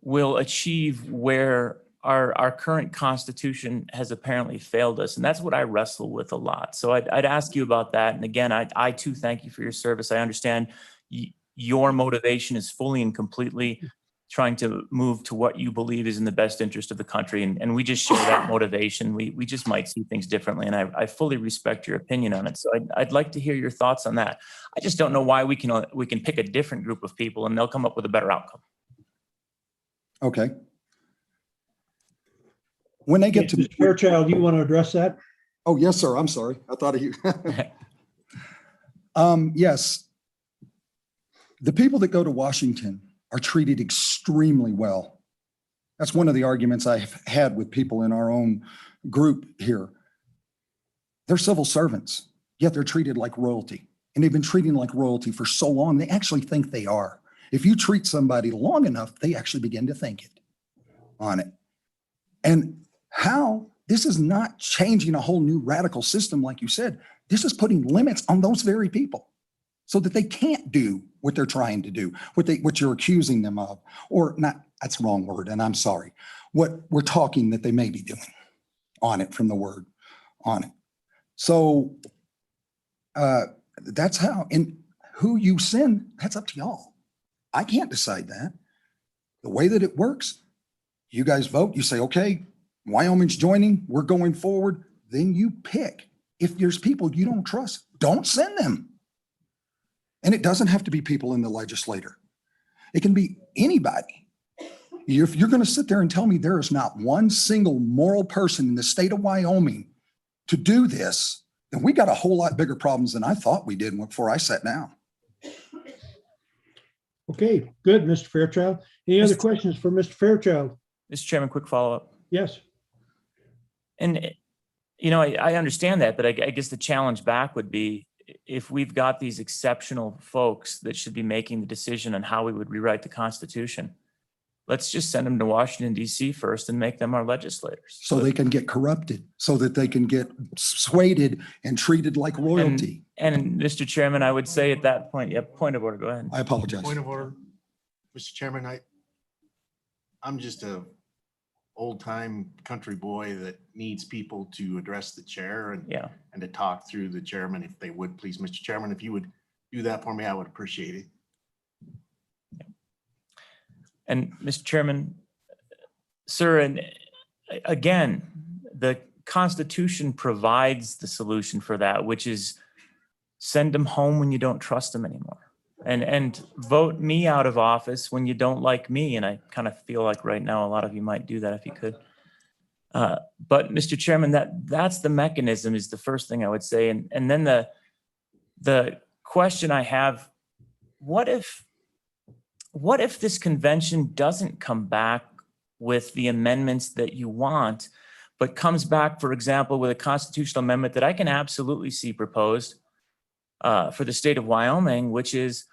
will achieve where our current Constitution has apparently failed us. And that's what I wrestle with a lot. So I'd ask you about that. And again, I too thank you for your service. I understand your motivation is fully and completely trying to move to what you believe is in the best interest of the country. And we just share that motivation. We just might see things differently. And I fully respect your opinion on it. So I'd like to hear your thoughts on that. I just don't know why we can pick a different group of people and they'll come up with a better outcome. Okay. When they get to Mr. Fairchild, you want to address that? Oh, yes, sir. I'm sorry. I thought of you. Yes. The people that go to Washington are treated extremely well. That's one of the arguments I've had with people in our own group here. They're civil servants, yet they're treated like royalty. And they've been treating like royalty for so long, they actually think they are. If you treat somebody long enough, they actually begin to think it on it. And how this is not changing a whole new radical system, like you said. This is putting limits on those very people so that they can't do what they're trying to do, what you're accusing them of, or not, that's the wrong word, and I'm sorry. What we're talking that they may be doing on it from the word on it. So that's how, and who you send, that's up to y'all. I can't decide that. The way that it works, you guys vote, you say, okay, Wyoming's joining, we're going forward, then you pick. If there's people you don't trust, don't send them. And it doesn't have to be people in the legislature. It can be anybody. If you're going to sit there and tell me there is not one single moral person in the state of Wyoming to do this, then we got a whole lot bigger problems than I thought we did before I sat down. Okay, good, Mr. Fairchild. Any other questions for Mr. Fairchild? Mr. Chairman, quick follow-up. Yes. And, you know, I understand that, but I guess the challenge back would be if we've got these exceptional folks that should be making the decision on how we would rewrite the Constitution, let's just send them to Washington, D.C. first and make them our legislators. So they can get corrupted, so that they can get swayed and treated like royalty. And Mr. Chairman, I would say at that point, yeah, point of order, go ahead. I apologize. Point of order, Mr. Chairman, I'm just a old-time country boy that needs people to address the chair and to talk through the chairman, if they would, please, Mr. Chairman, if you would do that for me, I would appreciate it. And Mr. Chairman, sir, and again, the Constitution provides the solution for that, which is send them home when you don't trust them anymore. And vote me out of office when you don't like me. And I kind of feel like right now a lot of you might do that if you could. But Mr. Chairman, that's the mechanism is the first thing I would say. And then the question I have, what if this convention doesn't come back with the amendments that you want, but comes back, for example, with a constitutional amendment that I can absolutely see proposed for the state of Wyoming, which is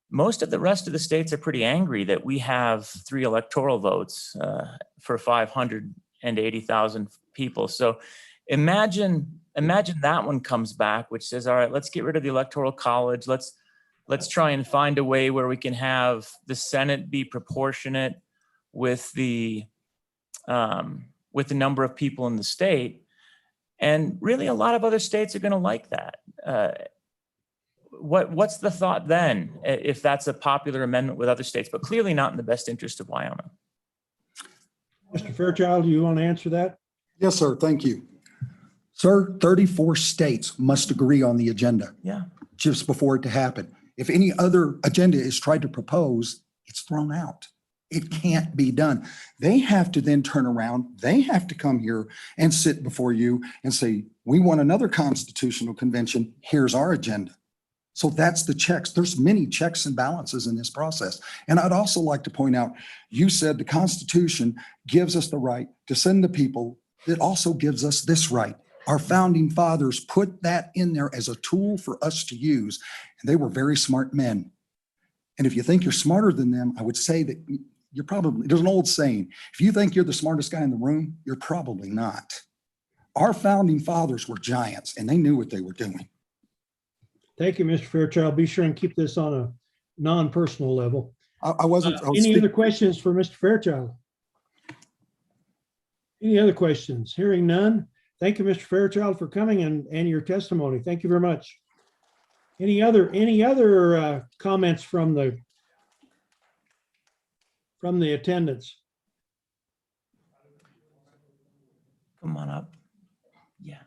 most of the rest of the states are pretty angry that we have 3 electoral votes for 580,000 people. So imagine that one comes back, which says, all right, let's get rid of the electoral college. Let's try and find a way where we can have the Senate be proportionate with the number of people in the state. And really a lot of other states are going to like that. What's the thought then, if that's a popular amendment with other states, but clearly not in the best interest of Wyoming? Mr. Fairchild, do you want to answer that? Yes, sir. Thank you. Sir, 34 states must agree on the agenda. Yeah. Just before it to happen. If any other agenda is tried to propose, it's thrown out. It can't be done. They have to then turn around. They have to come here and sit before you and say, we want another constitutional convention. Here's our agenda. So that's the checks. There's many checks and balances in this process. And I'd also like to point out, you said the Constitution gives us the right to send the people. It also gives us this right. Our founding fathers put that in there as a tool for us to use. And they were very smart men. And if you think you're smarter than them, I would say that you're probably, there's an old saying, if you think you're the smartest guy in the room, you're probably not. Our founding fathers were giants and they knew what they were doing. Thank you, Mr. Fairchild. Be sure and keep this on a non-personal level. I was Any other questions for Mr. Fairchild? Any other questions? Hearing none. Thank you, Mr. Fairchild, for coming and your testimony. Thank you very much. Any other comments from the attendants? Come on up. Yeah.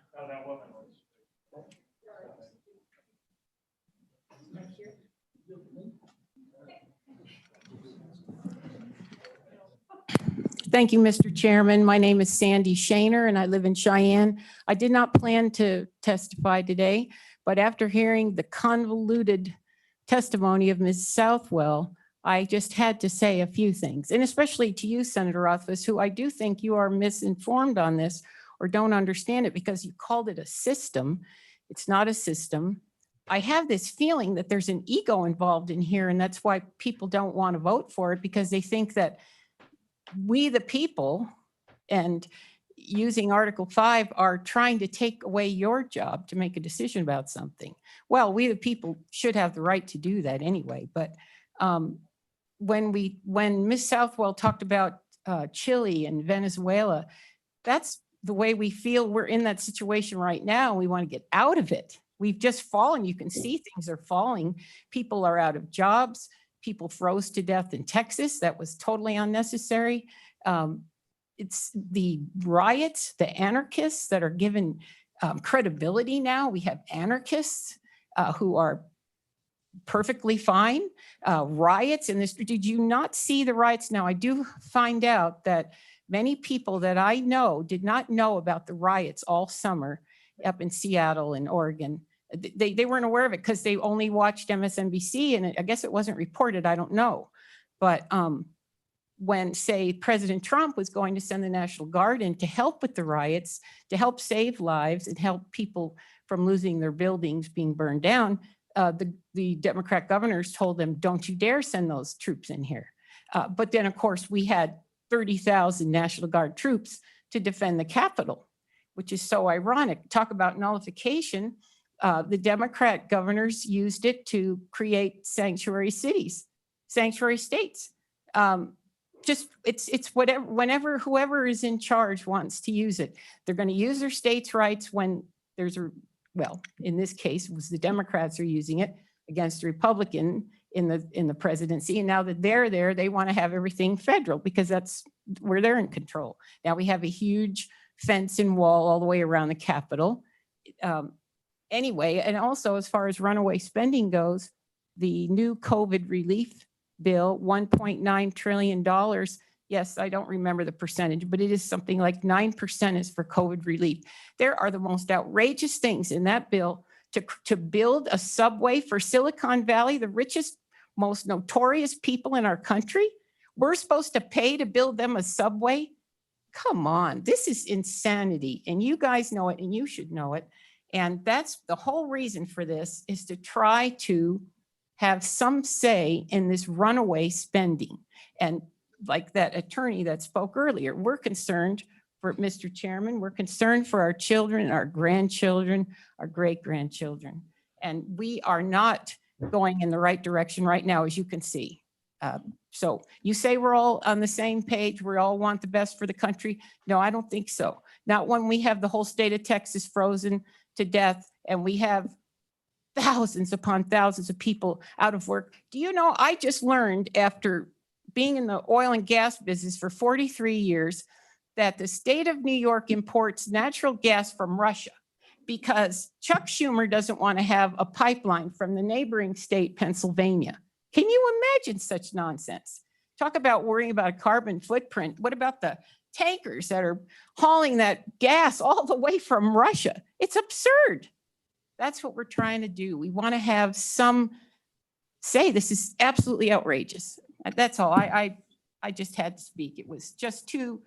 Thank you, Mr. Chairman. My name is Sandy Shaner and I live in Cheyenne. I did not plan to testify today, but after hearing the convoluted testimony of Ms. Southwell, I just had to say a few things, and especially to you, Senator Rothfuss, who I do think you are misinformed on this or don't understand it because you called it a system. It's not a system. I have this feeling that there's an ego involved in here, and that's why people don't want to vote for it, because they think that we, the people, and using Article 5 are trying to take away your job to make a decision about something. Well, we, the people, should have the right to do that anyway, but when Ms. Southwell talked about Chile and Venezuela, that's the way we feel. We're in that situation right now. We want to get out of it. We've just fallen. You can see things are falling. People are out of jobs. People froze to death in Texas. That was totally unnecessary. It's the riots, the anarchists that are given credibility now. We have anarchists who are perfectly fine. Riots in this, did you not see the riots? Now, I do find out that many people that I know did not know about the riots all summer up in Seattle and Oregon. They weren't aware of it because they only watched MSNBC, and I guess it wasn't reported, I don't know. But when, say, President Trump was going to send the National Guard in to help with the riots, to help save lives and help people from losing their buildings being burned down, the Democrat governors told them, don't you dare send those troops in here. But then, of course, we had 30,000 National Guard troops to defend the Capitol, which is so ironic. Talk about nullification. The Democrat governors used it to create sanctuary cities, sanctuary states. It's whatever, whenever whoever is in charge wants to use it. They're going to use their states' rights when there's a, well, in this case, it was the Democrats are using it against the Republican in the presidency. And now that they're there, they want to have everything federal because that's where they're in control. Now we have a huge fence and wall all the way around the Capitol. Anyway, and also as far as runaway spending goes, the new COVID relief bill, $1.9 trillion. Yes, I don't remember the percentage, but it is something like 9% is for COVID relief. There are the most outrageous things in that bill to build a subway for Silicon Valley, the richest, most notorious people in our country. We're supposed to pay to build them a subway? Come on, this is insanity. And you guys know it and you should know it. And that's the whole reason for this, is to try to have some say in this runaway spending. And like that attorney that spoke earlier, we're concerned for, Mr. Chairman, we're concerned for our children, our grandchildren, our great-grandchildren. And we are not going in the right direction right now, as you can see. So you say we're all on the same page, we all want the best for the country. No, I don't think so. Not when we have the whole state of Texas frozen to death and we have thousands upon thousands of people out of work. Do you know, I just learned after being in the oil and gas business for 43 years that the state of New York imports natural gas from Russia because Chuck Schumer doesn't want to have a pipeline from the neighboring state, Pennsylvania. Can you imagine such nonsense? Talk about worrying about a carbon footprint. What about the tankers that are hauling that gas all the way from Russia? It's absurd. That's what we're trying to do. We want to have some say. This is absolutely outrageous. That's all. I just had to speak. It was just too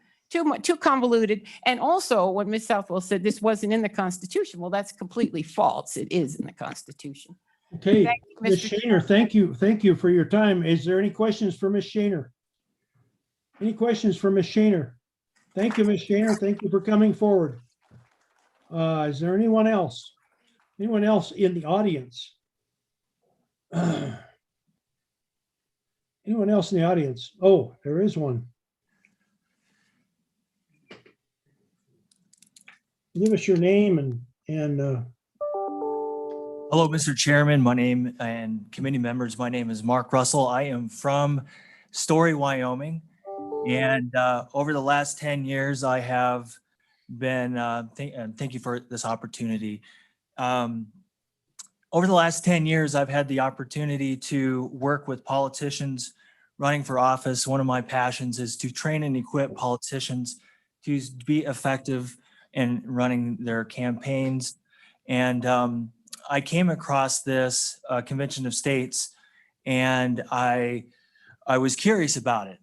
convoluted. And also when Ms. Southwell said this wasn't in the Constitution, well, that's completely false. It is in the Constitution. Okay, Thank you, Ms. Mr. Shaner, thank you for your time. Is there any questions for Ms. Shaner? Any questions for Ms. Shaner? Thank you, Ms. Shaner. Thank you for coming forward. Is there anyone else? Anyone else in the audience? Anyone else in the audience? Oh, there is one. Give us your name and Hello, Mr. Chairman, my name and committee members, my name is Mark Russell. I am from Story, Wyoming. And over the last 10 years, I have been, thank you for this opportunity. Over the last 10 years, I've had the opportunity to work with politicians running for office. One of my passions is to train and equip politicians to be effective in running their campaigns. And I came across this Convention of States, and I I was curious about it.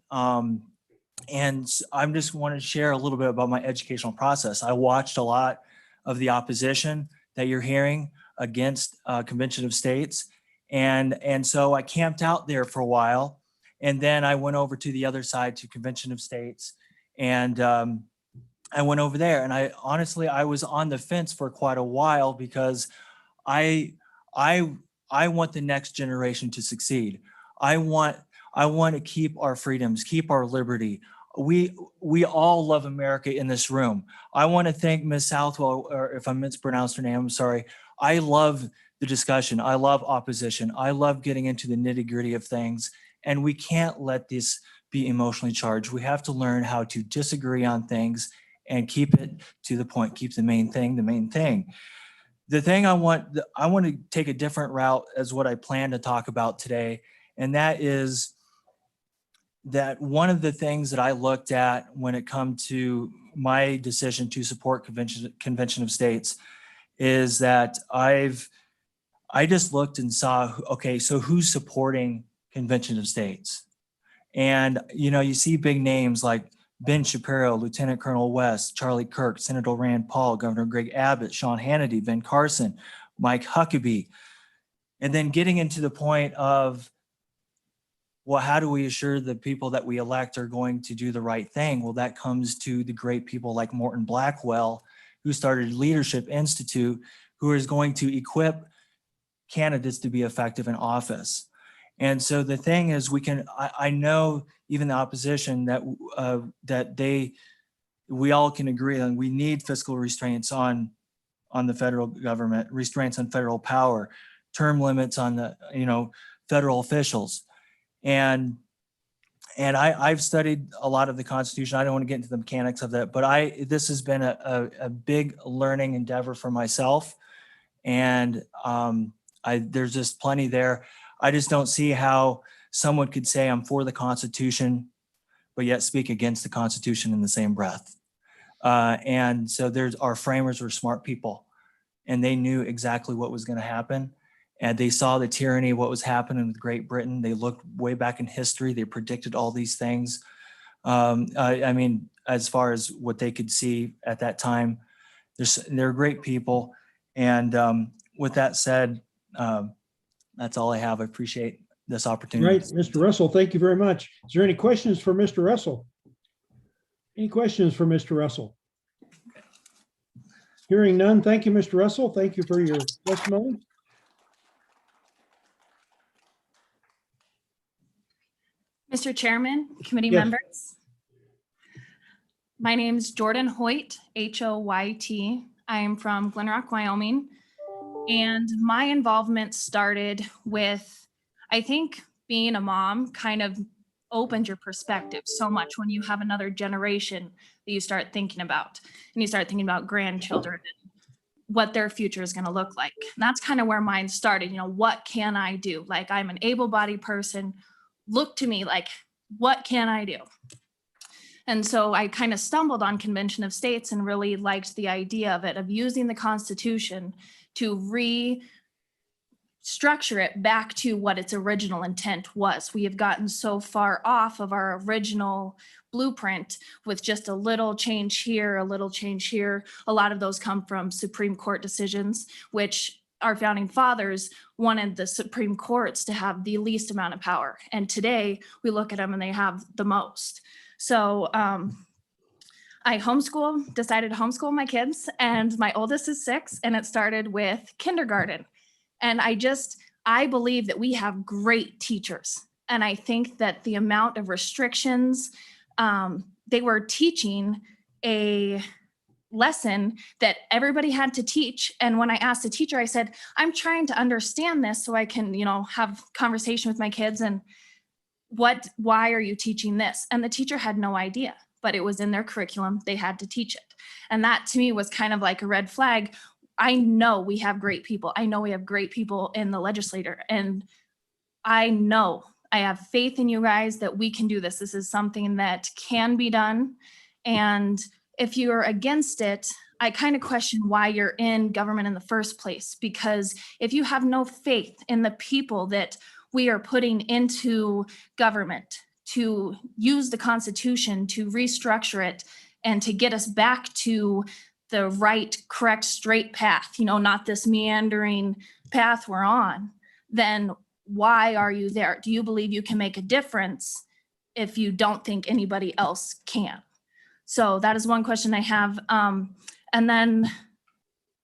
And I'm just want to share a little bit about my educational process. I watched a lot of the opposition that you're hearing against Convention of States. And so I camped out there for a while. And then I went over to the other side to Convention of States. And I went over there, and I honestly, I was on the fence for quite a while because I want the next generation to succeed. I want to keep our freedoms, keep our liberty. We all love America in this room. I want to thank Ms. Southwell, or if I mispronounced her name, I'm sorry. I love the discussion. I love opposition. I love getting into the nitty-gritty of things, and we can't let this be emotionally charged. We have to learn how to disagree on things and keep it to the point, keep the main thing the main thing. The thing I want to take a different route as what I plan to talk about today, and that is that one of the things that I looked at when it comes to my decision to support Convention of States is that I just looked and saw, okay, so who's supporting Convention of States? And, you know, you see big names like Ben Shapiro, Lieutenant Colonel West, Charlie Kirk, Senator Rand Paul, Governor Greg Abbott, Sean Hannity, Ben Carson, Mike Huckabee. And then getting into the point of, well, how do we assure the people that we elect are going to do the right thing? Well, that comes to the great people like Morton Blackwell, who started Leadership Institute, who is going to equip candidates to be effective in office. And so the thing is, I know even the opposition we all can agree on, we need fiscal restraints on the federal government, restraints on federal power, term limits on the, federal officials. And I've studied a lot of the Constitution. I don't want to get into the mechanics of that, but this has been a big learning endeavor for myself. And there's just plenty there. I just don't see how someone could say I'm for the Constitution, but yet speak against the Constitution in the same breath. And so our framers were smart people, and they knew exactly what was going to happen. And they saw the tyranny, what was happening with Great Britain. They looked way back in history. They predicted all these things. I mean, as far as what they could see at that time, they're great people. And with that said, that's all I have. I appreciate this opportunity. Right, Mr. Russell, thank you very much. Is there any questions for Mr. Russell? Any questions for Mr. Russell? Hearing none, thank you, Mr. Russell. Thank you for your testimony. Mr. Chairman, committee Yes. members. My name is Jordan Hoyt, Hoyt. I am from Glen Rock, Wyoming. And my involvement started with, I think being a mom kind of opened your perspective so much when you have another generation that you start thinking about. And you start thinking about grandchildren and what their future is going to look like. And that's kind of where mine started. What can I do? Like, I'm an able-bodied person. Look to me like, what can I do? And so I kind of stumbled on Convention of States and really liked the idea of it, of using the Constitution to restructure it back to what its original intent was. We have gotten so far off of our original blueprint with just a little change here, a little change here. A lot of those come from Supreme Court decisions, which our founding fathers wanted the Supreme Courts to have the least amount of power. And today we look at them and they have the most. So I decided to homeschool my kids, and my oldest is 6, and it started with kindergarten. And I believe that we have great teachers. And I think that the amount of restrictions, they were teaching a lesson that everybody had to teach. And when I asked the teacher, I said, I'm trying to understand this so I can, have conversation with my kids. And why are you teaching this? And the teacher had no idea, but it was in their curriculum. They had to teach it. And that to me was kind of like a red flag. I know we have great people. I know we have great people in the legislature. And I know I have faith in you guys that we can do this. This is something that can be done. And if you're against it, I kind of question why you're in government in the first place. Because if you have no faith in the people that we are putting into government to use the Constitution to restructure it and to get us back to the right, correct, straight path, not this meandering path we're on, then why are you there? Do you believe you can make a difference if you don't think anybody else can? So that is one question I have. And then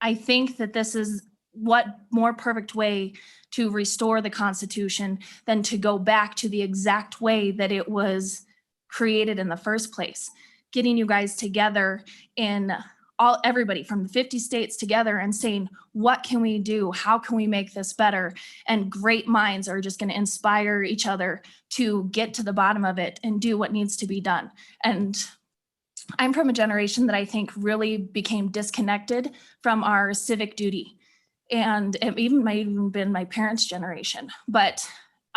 I think that this is what more perfect way to restore the Constitution than to go back to the exact way that it was created in the first place. Getting you guys together in everybody from the 50 states together and saying, what can we do? How can we make this better? And great minds are just going to inspire each other to get to the bottom of it and do what needs to be done. And I'm from a generation that I think really became disconnected from our civic duty. And it might even been my parents' generation. But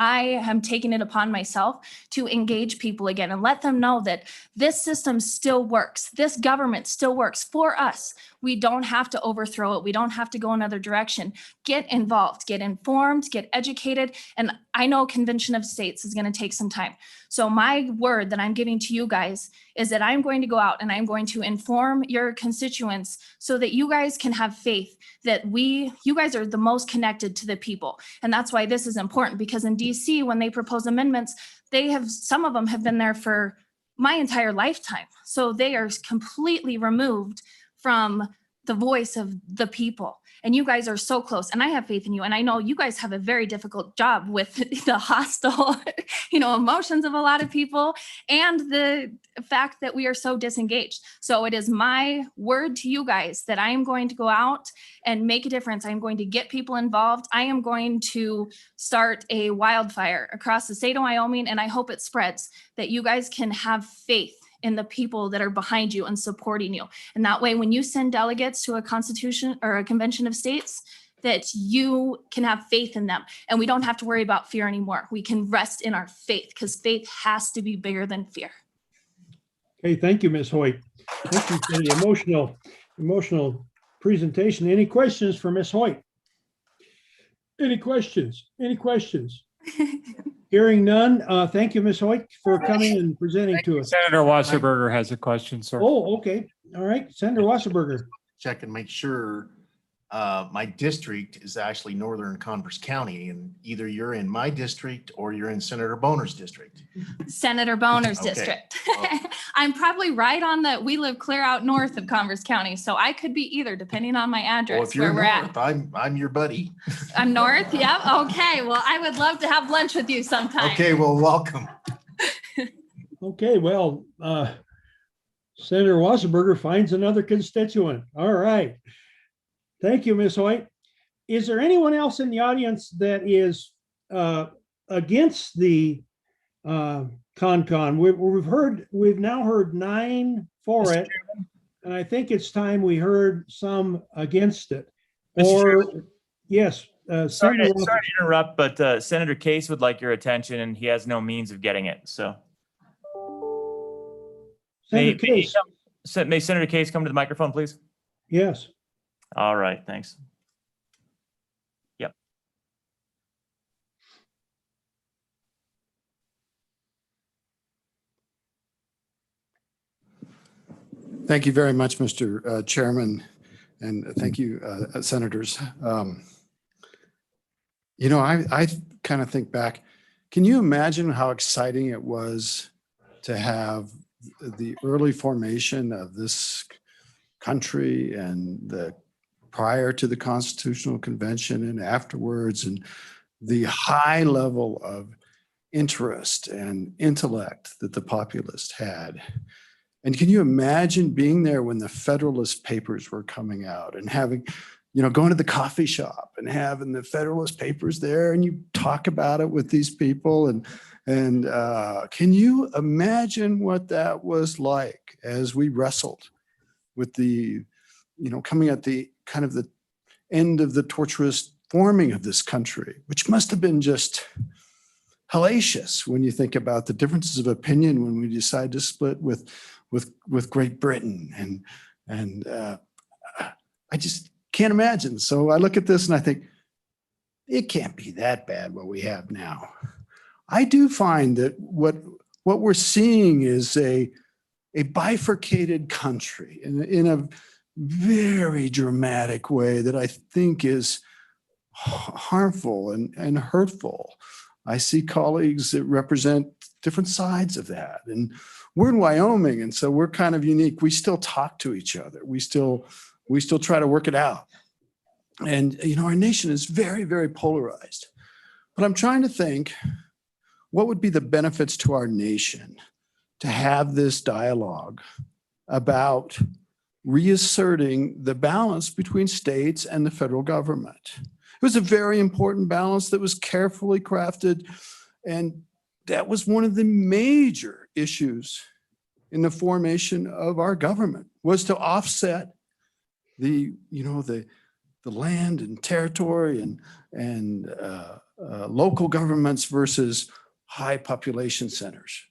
I am taking it upon myself to engage people again and let them know that this system still works. This government still works for us. We don't have to overthrow it. We don't have to go another direction. Get involved, get informed, get educated. And I know Convention of States is going to take some time. So my word that I'm giving to you guys is that I'm going to go out and I'm going to inform your constituents so that you guys can have faith that you guys are the most connected to the people. And that's why this is important, because in DC, when they propose amendments, some of them have been there for my entire lifetime. So they are completely removed from the voice of the people. And you guys are so close, and I have faith in you. And I know you guys have a very difficult job with the hostile, emotions of a lot of people and the fact that we are so disengaged. So it is my word to you guys that I am going to go out and make a difference. I'm going to get people involved. I am going to start a wildfire across the state of Wyoming, and I hope it spreads, that you guys can have faith in the people that are behind you and supporting you. And that way, when you send delegates to a constitution or a convention of states, that you can have faith in them. And we don't have to worry about fear anymore. We can rest in our faith, because faith has to be bigger than fear. Okay, thank you, Ms. Hoyt. Thank you for the emotional presentation. Any questions for Ms. Hoyt? Any questions? Hearing none. Thank you, Ms. Hoyt, for coming and presenting to us. Senator Wasserberger has a question, sir. Oh, okay. All right, Senator Wasserberger. Check and make sure my district is actually Northern Converse County, and either you're in my district or you're in Senator Boner's district. Senator Boner's Okay. district. Well, I'm probably right on we live clear out north of Converse County, so I could be either, depending on my well, address if you're where we're north, at. I'm your buddy. I'm north, yep, okay. Well, I would love to have lunch with you sometime. Okay, well, welcome. Okay, well, Senator Wasserberger finds another constituent. All right. Thank you, Ms. Hoyt. Is there anyone else in the audience that is against the CONCON? We've now heard 9 for Mr. it, and I think it's time we heard some against it. Mr. Or Chairman. yes, Sorry Senator to interrupt, but Senator Case would like your attention, and he has no means of getting it. So Senator Case. may Senator Case come to the microphone, please? Yes. All right, thanks. Yep. Thank you very much, Mr. Chairman, and thank you, Senators. I kind of think back, can you imagine how exciting it was to have the early formation of this country and prior to the Constitutional Convention and afterwards, and the high level of interest and intellect that the populace had? And can you imagine being there when the Federalist Papers were coming out and having, going to the coffee shop and having the Federalist Papers there, and you talk about it with these people, and can you imagine what that was like as we wrestled with the, coming at the kind of the end of the torturous forming of this country, which must have been just hellacious when you think about the differences of opinion when we decided to split with Great Britain. And I just can't imagine. So I look at this and I think, it can't be that bad what we have now. I do find that what we're seeing is a bifurcated country in a very dramatic way that I think is harmful and hurtful. I see colleagues that represent different sides of that. And we're in Wyoming, and so we're kind of unique. We still talk to each other. We still try to work it out. And, you know, our nation is very, very polarized. But I'm trying to think, what would be the benefits to our nation to have this dialogue about reasserting the balance between states and the federal government? It was a very important balance that was carefully crafted, and that was one of the major issues in the formation of our government, was to offset the land and territory and local governments versus high population centers.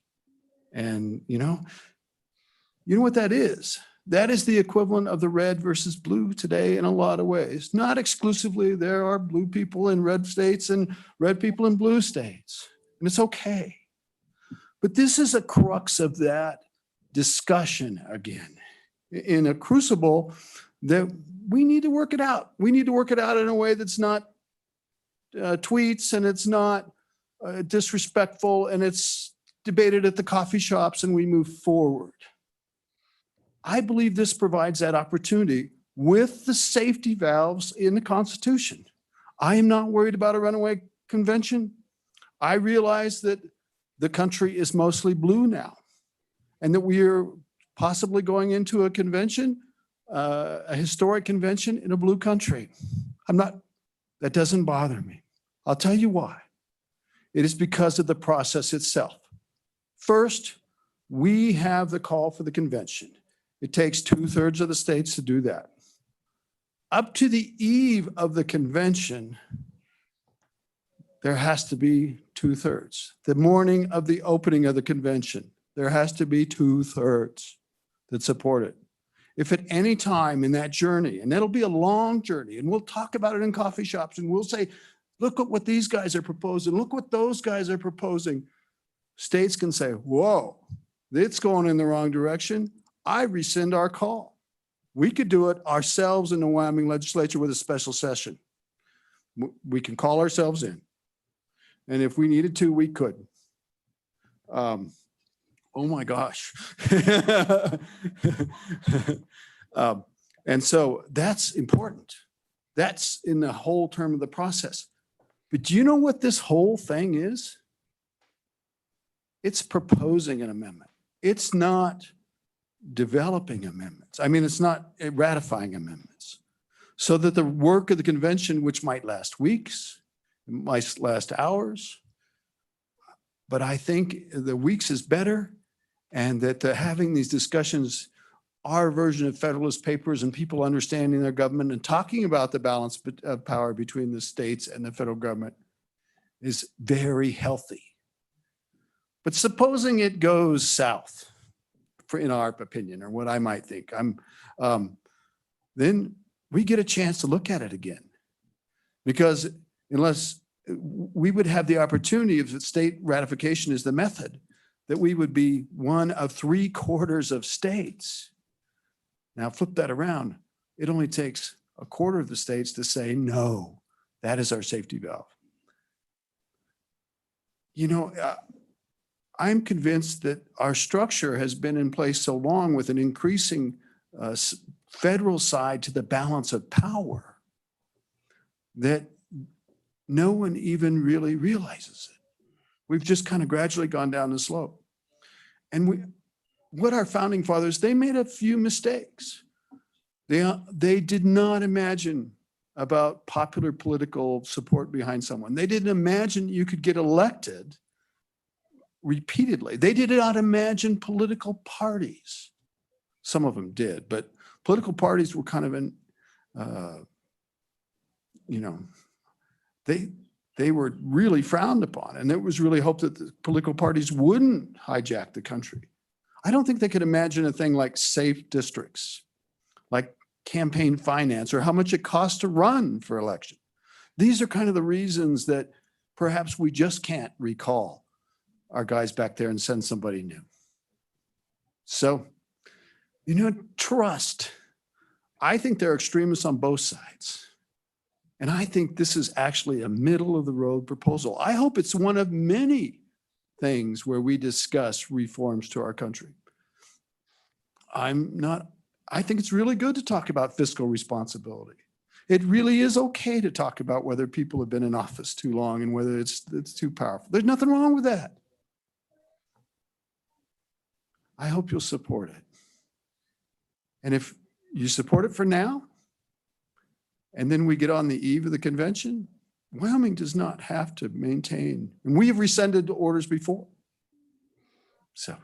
And you know what that is? That is the equivalent of the red versus blue today in a lot of ways. Not exclusively, there are blue people in red states and red people in blue states, and it's okay. But this is a crux of that discussion again, in a crucible that we need to work it out. We need to work it out in a way that's not tweets, and it's not disrespectful, and it's debated at the coffee shops, and we move forward. I believe this provides that opportunity with the safety valves in the Constitution. I am not worried about a runaway convention. I realize that the country is mostly blue now, and that we are possibly going into a convention, a historic convention in a blue country. That doesn't bother me. I'll tell you why. It is because of the process itself. First, we have the call for the convention. It takes 2/3 of the states to do that. Up to the eve of the convention, there has to be 2/3. The morning of the opening of the convention, there has to be 2/3 that support it. If at any time in that journey, and that'll be a long journey, and we'll talk about it in coffee shops, and we'll say, look at what these guys are proposing, look what those guys are proposing. States can say, whoa, it's going in the wrong direction. I rescind our call. We could do it ourselves in the Wyoming legislature with a special session. We can call ourselves in. And if we needed to, we could. Oh my gosh. And so that's important. That's in the whole term of the process. But do you know what this whole thing is? It's proposing an amendment. It's not developing amendments. I mean, it's not ratifying amendments. So that the work of the convention, which might last weeks, it might last hours, but I think the weeks is better, and that having these discussions, our version of Federalist Papers and people understanding their government and talking about the balance of power between the states and the federal government is very healthy. But supposing it goes south, in our opinion, or what I might think, then we get a chance to look at it again. Because unless we would have the opportunity, if state ratification is the method, that we would be one of 3/4 of states. Now flip that around. It only takes 1/4 of the states to say, no, that is our safety valve. You know, I'm convinced that our structure has been in place so long with an increasing federal side to the balance of power that no one even really realizes it. We've just kind of gradually gone down the slope. And what our founding fathers, they made a few mistakes. They did not imagine about popular political support behind someone. They didn't imagine you could get elected repeatedly. They did not imagine political parties. Some of them did, but political parties were kind of they were really frowned upon, and it was really hoped that the political parties wouldn't hijack the country. I don't think they could imagine a thing like safe districts, like campaign finance, or how much it costs to run for election. These are kind of the reasons that perhaps we just can't recall our guys back there and send somebody new. So, trust. I think there are extremists on both sides. And I think this is actually a middle of the road proposal. I hope it's one of many things where we discuss reforms to our country. I think it's really good to talk about fiscal responsibility. It really is okay to talk about whether people have been in office too long and whether it's too powerful. There's nothing wrong with that. I hope you'll support it. And if you support it for now, and then we get on the eve of the convention, Wyoming does not have to maintain, and we have rescinded the orders before. So,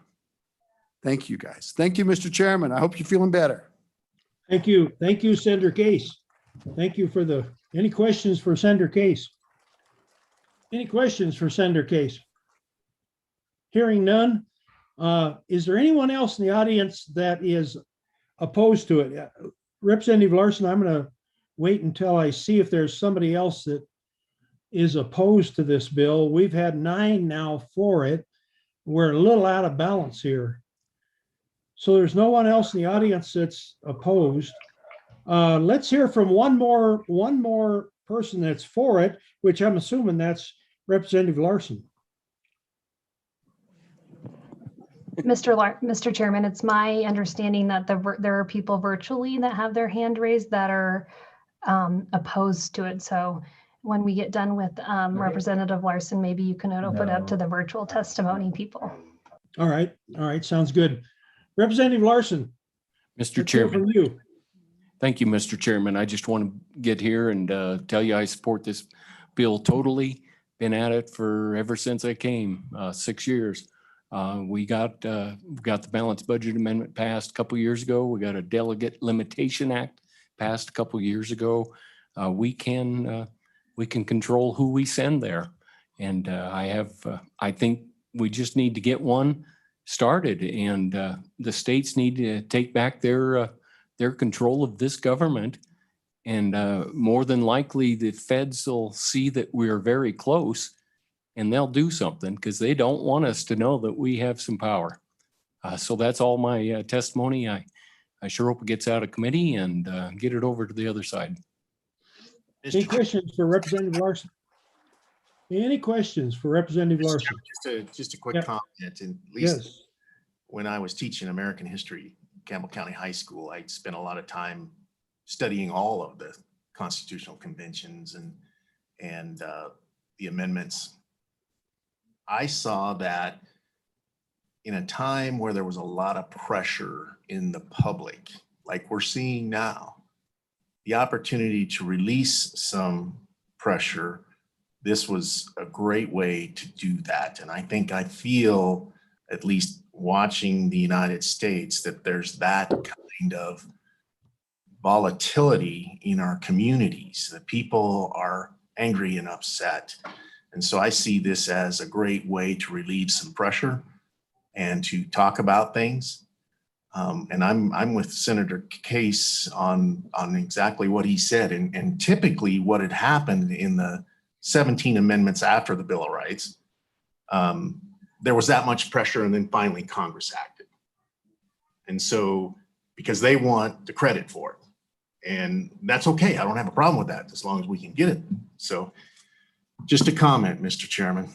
thank you guys. Thank you, Mr. Chairman. I hope you're feeling better. Thank you. Thank you, Senator Case. Thank you for any questions for Senator Case? Any questions for Senator Case? Hearing none. Is there anyone else in the audience that is opposed to it? Representative Larson, I'm going to wait until I see if there's somebody else that is opposed to this bill. We've had 9 now for it. We're a little out of balance here. So there's no one else in the audience that's opposed. Let's hear from one more person that's for it, which I'm assuming that's Representative Larson. Mr. Chairman, it's my understanding that there are people virtually that have their hand raised that are opposed to it. So when we get done with Representative Larson, maybe you can open up to the virtual testimony people. All right. Sounds good. Representative Larson. Mr. Chairman. From you. Thank you, Mr. Chairman. I just want to get here and tell you I support this bill totally. Been at it for ever since I came, 6 years. We got the balanced budget amendment passed a couple years ago. We got a delegate limitation act passed a couple years ago. We can control who we send there, and I think we just need to get one started, and the states need to take back their control of this government, and more than likely the feds will see that we're very close, and they'll do something because they don't want us to know that we have some power. So that's all my testimony. I sure hope it gets out of committee and get it over to the other side. Any questions for Representative Larson? Any questions for Representative Larson? Just a quick comment. And at least when I was teaching American history, Campbell County High School, I spent a lot of time studying all of the constitutional conventions and the amendments. I saw that in a time where there was a lot of pressure in the public, like we're seeing now, the opportunity to release some pressure, this was a great way to do that. And I feel, at least watching the United States, that there's that kind of volatility in our communities, that people are angry and upset. And so I see this as a great way to relieve some pressure and to talk about things. And I'm with Senator Case on exactly what he said. And typically what had happened in the 17 amendments after the Bill of Rights, there was that much pressure, and then finally Congress acted. And so, because they want the credit for it. And that's okay. I don't have a problem with that as long as we can get it. So just a comment, Mr. Chairman.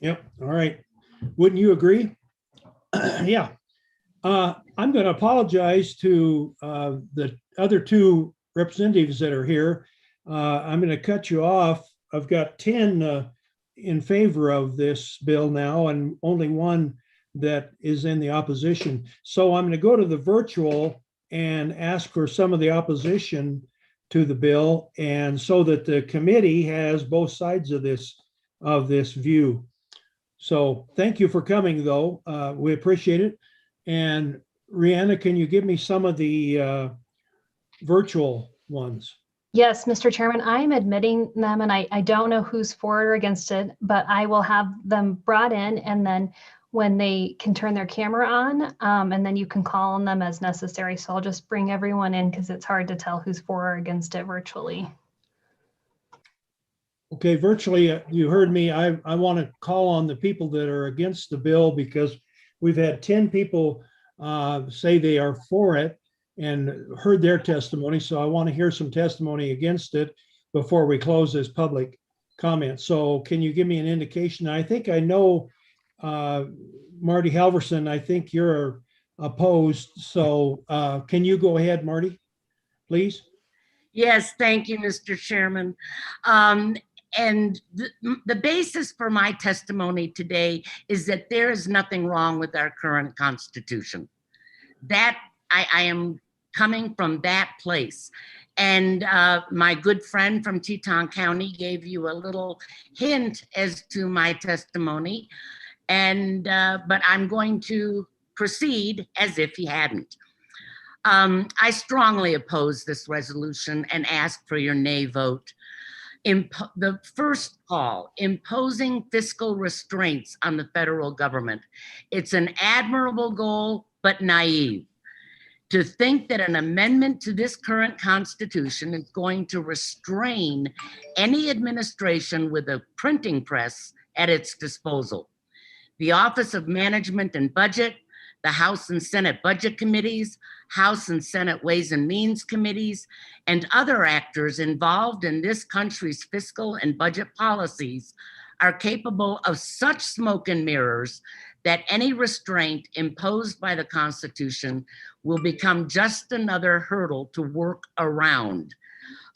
Yep. All right. Wouldn't you agree? Yeah. I'm going to apologize to the other 2 representatives that are here. I'm going to cut you off. I've got 10 in favor of this bill now, and only 1 that is in the opposition. So I'm going to go to the virtual and ask for some of the opposition to the bill, and so that the committee has both sides of this view. So thank you for coming, though. We appreciate it. And Rihanna, can you give me some of the virtual ones? Yes, Mr. Chairman, I'm admitting them, and I don't know who's for or against it, but I will have them brought in, and then when they can turn their camera on, and then you can call on them as necessary. So I'll just bring everyone in because it's hard to tell who's for or against it virtually. Okay, virtually, you heard me. I want to call on the people that are against the bill because we've had 10 people say they are for it and heard their testimony. So I want to hear some testimony against it before we close this public comment. So can you give me an indication? I think I know Marty Halverson, I think you're opposed. So can you go ahead, Marty, please? Yes, thank you, Mr. Chairman. And the basis for my testimony today is that there is nothing wrong with our current Constitution. That I am coming from that place. And my good friend from Teton County gave you a little hint as to my testimony. And but I'm going to proceed as if he hadn't. I strongly oppose this resolution and ask for your nay vote. The first call, imposing fiscal restraints on the federal government. It's an admirable goal, but naive. To think that an amendment to this current Constitution is going to restrain any administration with a printing press at its disposal. The Office of Management and Budget, the House and Senate Budget Committees, House and Senate Ways and Means Committees, and other actors involved in this country's fiscal and budget policies are capable of such smoke and mirrors that any restraint imposed by the Constitution will become just another hurdle to work around.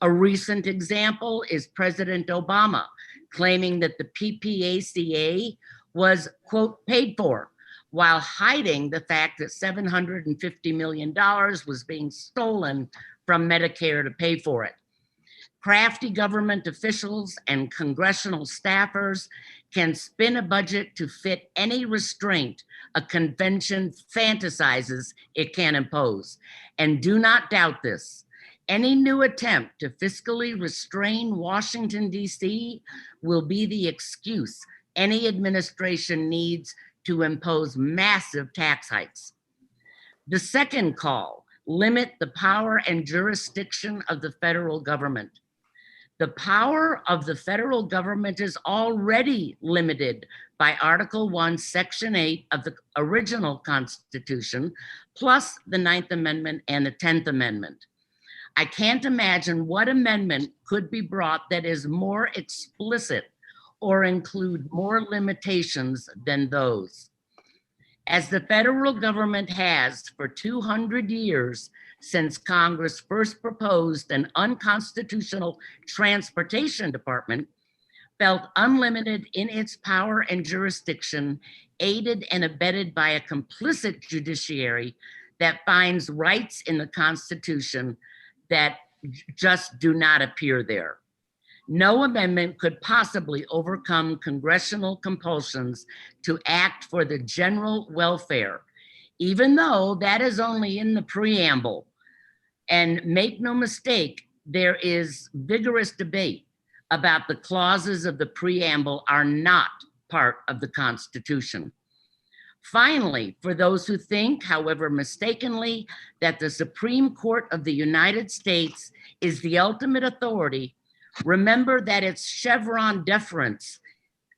A recent example is President Obama claiming that the PPACA was, quote, paid for, while hiding the fact that $750 million was being stolen from Medicare to pay for it. Crafty government officials and congressional staffers can spin a budget to fit any restraint a convention fantasizes it can impose. And do not doubt this. Any new attempt to fiscally restrain Washington, D.C. will be the excuse any administration needs to impose massive tax hikes. The second call, limit the power and jurisdiction of the federal government. The power of the federal government is already limited by Article 1, Section 8 of the original Constitution, plus the 9th Amendment and the 10th Amendment. I can't imagine what amendment could be brought that is more explicit or include more limitations than those. As the federal government has for 200 years since Congress first proposed an unconstitutional transportation department, felt unlimited in its power and jurisdiction, aided and abetted by a complicit judiciary that finds rights in the Constitution that just do not appear there. No amendment could possibly overcome congressional compulsions to act for the general welfare, even though that is only in the preamble. And make no mistake, there is vigorous debate about the clauses of the preamble are not part of the Constitution. Finally, for those who think, however mistakenly, that the Supreme Court of the United States is the ultimate authority, remember that its Chevron deference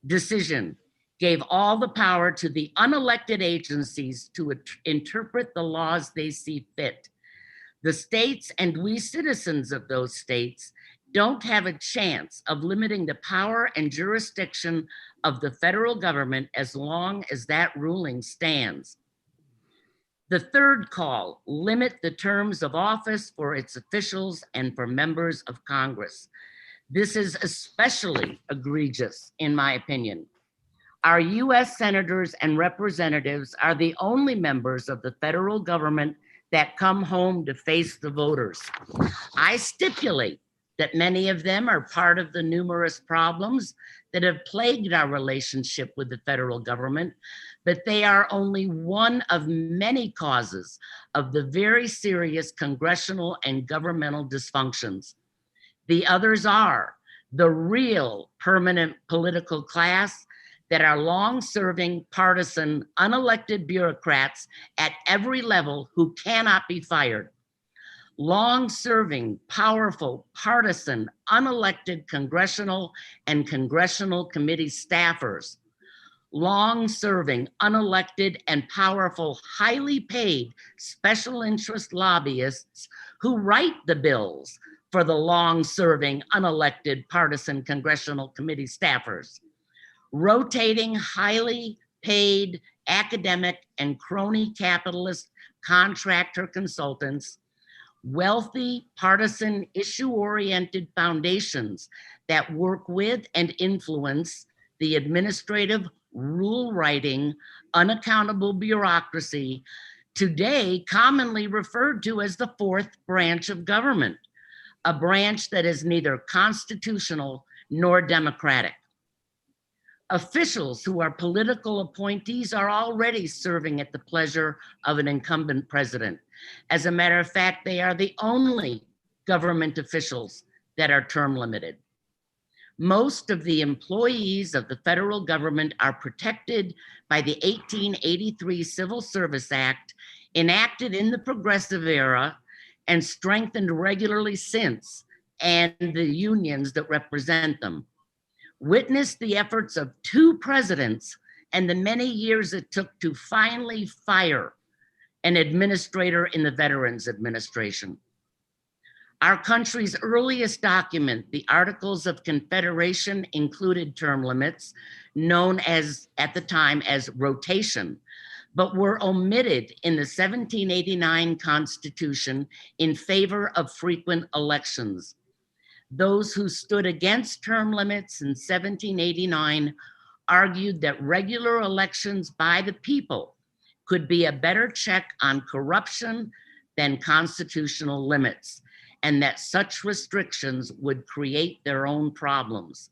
decision gave all the power to the unelected agencies to interpret the laws they see fit. The states and we citizens of those states don't have a chance of limiting the power and jurisdiction of the federal government as long as that ruling stands. The third call, limit the terms of office for its officials and for members of Congress. This is especially egregious, in my opinion. Our US senators and representatives are the only members of the federal government that come home to face the voters. I stipulate that many of them are part of the numerous problems that have plagued our relationship with the federal government, but they are only one of many causes of the very serious congressional and governmental dysfunctions. The others are the real permanent political class that are long-serving, partisan, unelected bureaucrats at every level who cannot be fired. long-serving, powerful, partisan, unelected congressional and congressional committee staffers, long-serving, unelected, and powerful, highly paid special interest lobbyists who write the bills for the long-serving, unelected, partisan congressional committee staffers, rotating, highly paid academic and crony capitalist contractor consultants, wealthy, partisan, issue-oriented foundations that work with and influence the administrative, rule-writing, unaccountable bureaucracy, today commonly referred to as the fourth branch of government, a branch that is neither constitutional nor democratic. Officials who are political appointees are already serving at the pleasure of an incumbent president. As a matter of fact, they are the only government officials that are term limited. Most of the employees of the federal government are protected by the 1883 Civil Service Act, enacted in the progressive era and strengthened regularly since, and the unions that represent them. Witnessed the efforts of 2 presidents and the many years it took to finally fire an administrator in the Veterans Administration. Our country's earliest document, the Articles of Confederation, included term limits, known as, at the time, as rotation, but were omitted in the 1789 Constitution in favor of frequent elections. Those who stood against term limits in 1789 argued that regular elections by the people could be a better check on corruption than constitutional limits, and that such restrictions would create their own problems.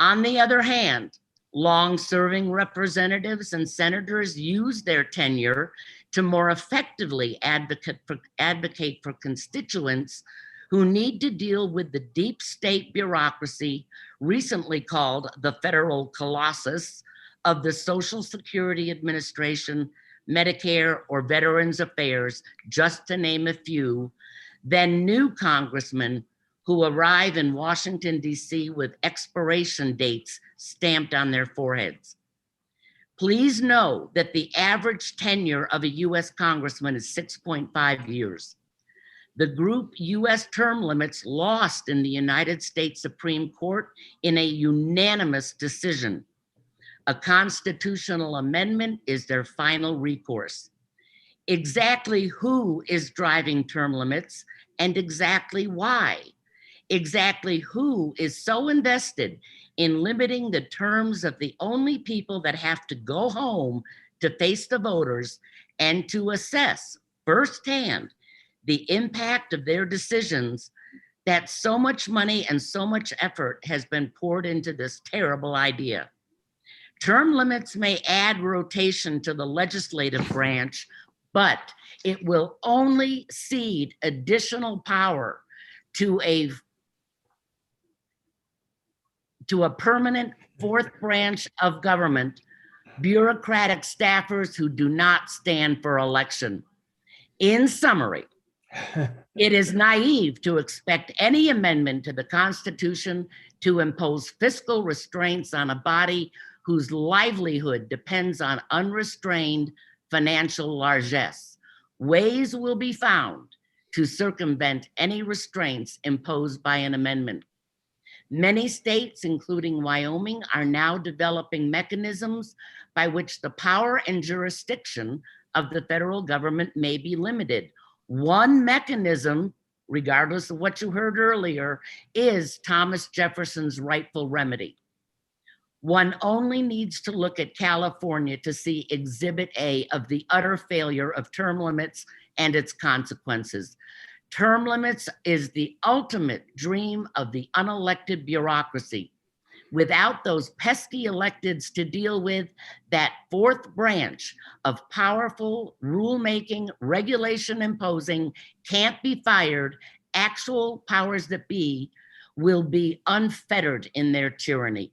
On the other hand, long-serving representatives and senators use their tenure to more effectively advocate for constituents who need to deal with the deep state bureaucracy, recently called the federal colossus, of the Social Security Administration, Medicare, or Veterans Affairs, just to name a few, than new congressmen who arrive in Washington, D.C. with expiration dates stamped on their foreheads. Please know that the average tenure of a U.S. congressman is 6.5 years. The group U.S. term limits lost in the United States Supreme Court in a unanimous decision. A constitutional amendment is their final recourse. Exactly who is driving term limits and exactly why? Exactly who is so invested in limiting the terms of the only people that have to go home to face the voters and to assess firsthand the impact of their decisions, that so much money and so much effort has been poured into this terrible idea. Term limits may add rotation to the legislative branch, but it will only cede additional power to a permanent fourth branch of government, bureaucratic staffers who do not stand for election. In summary, it is naive to expect any amendment to the Constitution to impose fiscal restraints on a body whose livelihood depends on unrestrained financial largesse. Ways will be found to circumvent any restraints imposed by an amendment. Many states, including Wyoming, are now developing mechanisms by which the power and jurisdiction of the federal government may be limited. One mechanism, regardless of what you heard earlier, is Thomas Jefferson's rightful remedy. One only needs to look at California to see Exhibit A of the utter failure of term limits and its consequences. Term limits is the ultimate dream of the unelected bureaucracy. Without those pesky electeds to deal with, that fourth branch of powerful rulemaking, regulation imposing, can't be fired, actual powers that be will be unfettered in their tyranny.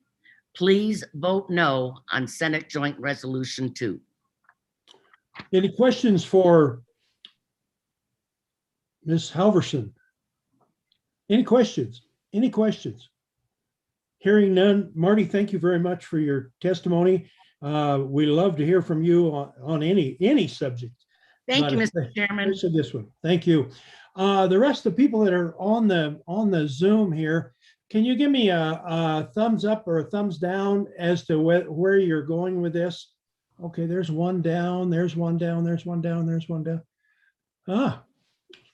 Please vote no on Senate Joint Resolution 2. Any questions for Ms. Halverson. Any questions? Any questions? Hearing none. Marty, thank you very much for your testimony. We love to hear from you on any subject. Thank you, Mr. Chairman. Especially this one. Thank you. The rest of the people that are on the Zoom here, can you give me a thumbs up or a thumbs down as to where you're going with this? Okay, there's one down, there's one down, there's one down, there's one down.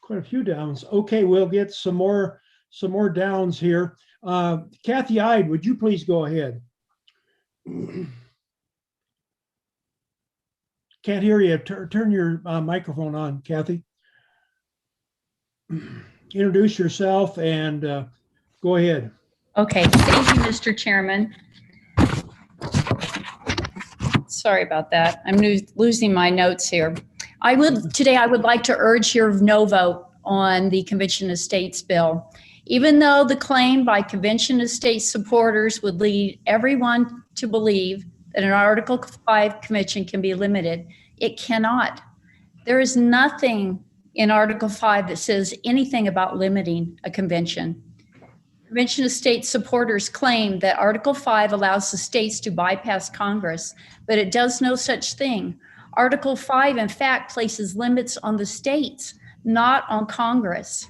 Quite a few downs. Okay, we'll get some more downs here. Kathy Ide, would you please go ahead? Can't hear you. Turn your microphone on, Kathy. Introduce yourself and go ahead. Okay, thank you, Mr. Chairman. Sorry about that. I'm losing my notes here. Today I would like to urge your no vote on the Convention of States bill. Even though the claim by Convention of States supporters would lead everyone to believe that an Article 5 convention can be limited, it cannot. There is nothing in Article 5 that says anything about limiting a convention. Convention of States supporters claim that Article 5 allows the states to bypass Congress, but it does no such thing. Article 5, in fact, places limits on the states, not on Congress.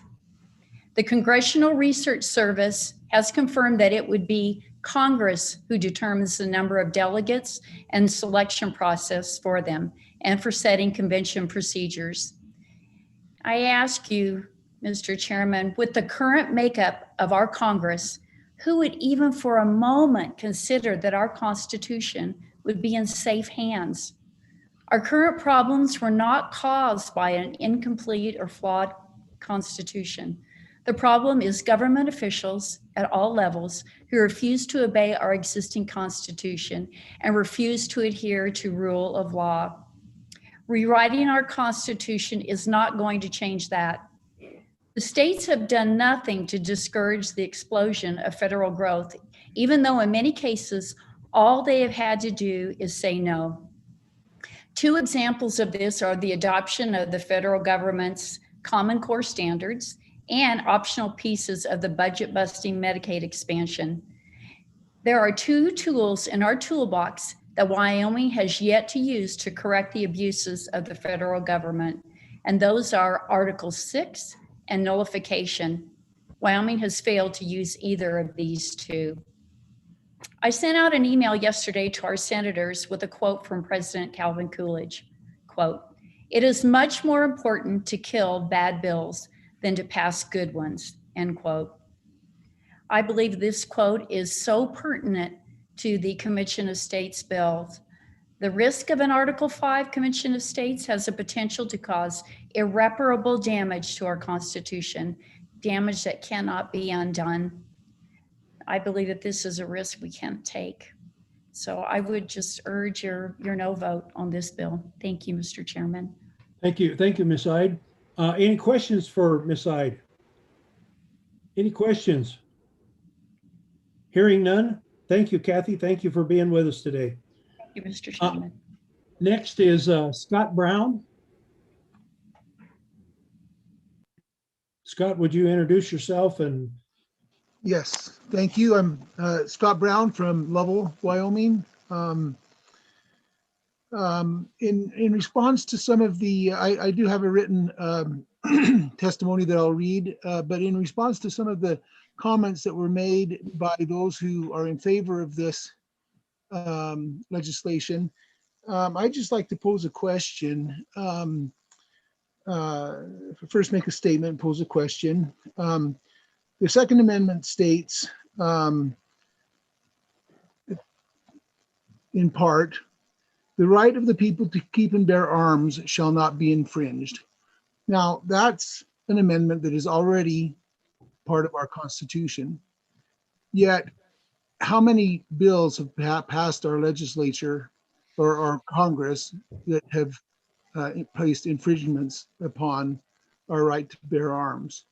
The Congressional Research Service has confirmed that it would be Congress who determines the number of delegates and selection process for them and for setting convention procedures. I ask you, Mr. Chairman, with the current makeup of our Congress, who would even for a moment consider that our Constitution would be in safe hands? Our current problems were not caused by an incomplete or flawed Constitution. The problem is government officials at all levels who refuse to obey our existing Constitution and refuse to adhere to rule of law. Rewriting our Constitution is not going to change that. The states have done nothing to discourage the explosion of federal growth, even though in many cases, all they have had to do is say no. Two examples of this are the adoption of the federal government's Common Core standards and optional pieces of the budget-busting Medicaid expansion. There are two tools in our toolbox that Wyoming has yet to use to correct the abuses of the federal government, and those are Article 6 and nullification. Wyoming has failed to use either of these two. I sent out an email yesterday to our senators with a quote from President Calvin Coolidge, quote, "It is much more important to kill bad bills than to pass good ones," end quote. I believe this quote is so pertinent to the Convention of States bills. The risk of an Article 5 Convention of States has the potential to cause irreparable damage to our Constitution, damage that cannot be undone. I believe that this is a risk we can't take. So I would just urge your no vote on this bill. Thank you, Mr. Chairman. Thank you, Ms. Ide. Any questions for Ms. Ide? Any questions? Hearing none. Thank you, Kathy. Thank you for being with us today. Thank you, Mr. Chairman. Next is Scott Brown. Scott, would you introduce yourself? And yes, thank you. I'm Scott Brown from Lovell, Wyoming. In response to some of the, I do have a written testimony that I'll read, but in response to some of the comments that were made by those who are in favor of this legislation, I'd just like to pose a question. First make a statement, pose a question. The Second Amendment states, in part, the right of the people to keep and bear arms shall not be infringed. Now, that's an amendment that is already part of our Constitution. Yet, how many bills have passed our legislature or our Congress that have placed infringements upon our right to bear arms?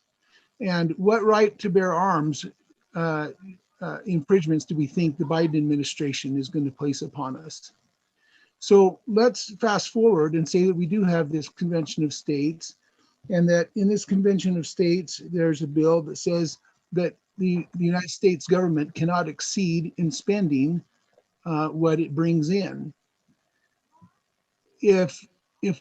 And what right to bear arms infringements do we think the Biden administration is going to place upon us? So let's fast forward and say that we do have this Convention of States, And that in this convention of states, there's a bill that says that the United States government cannot exceed in spending what it brings in. If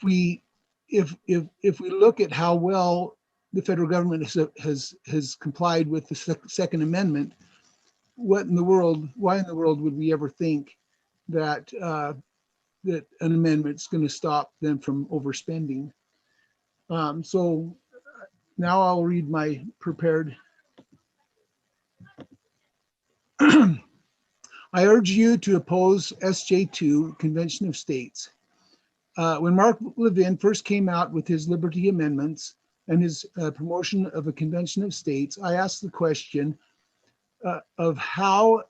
we look at how well the federal government has complied with the Second Amendment, why in the world would we ever think that that an amendment's going to stop them from overspending? So now I'll read my prepared. I urge you to oppose SJ2, Convention of States. When Mark Levin first came out with his Liberty Amendments and his promotion of a Convention of States, I asked the question of how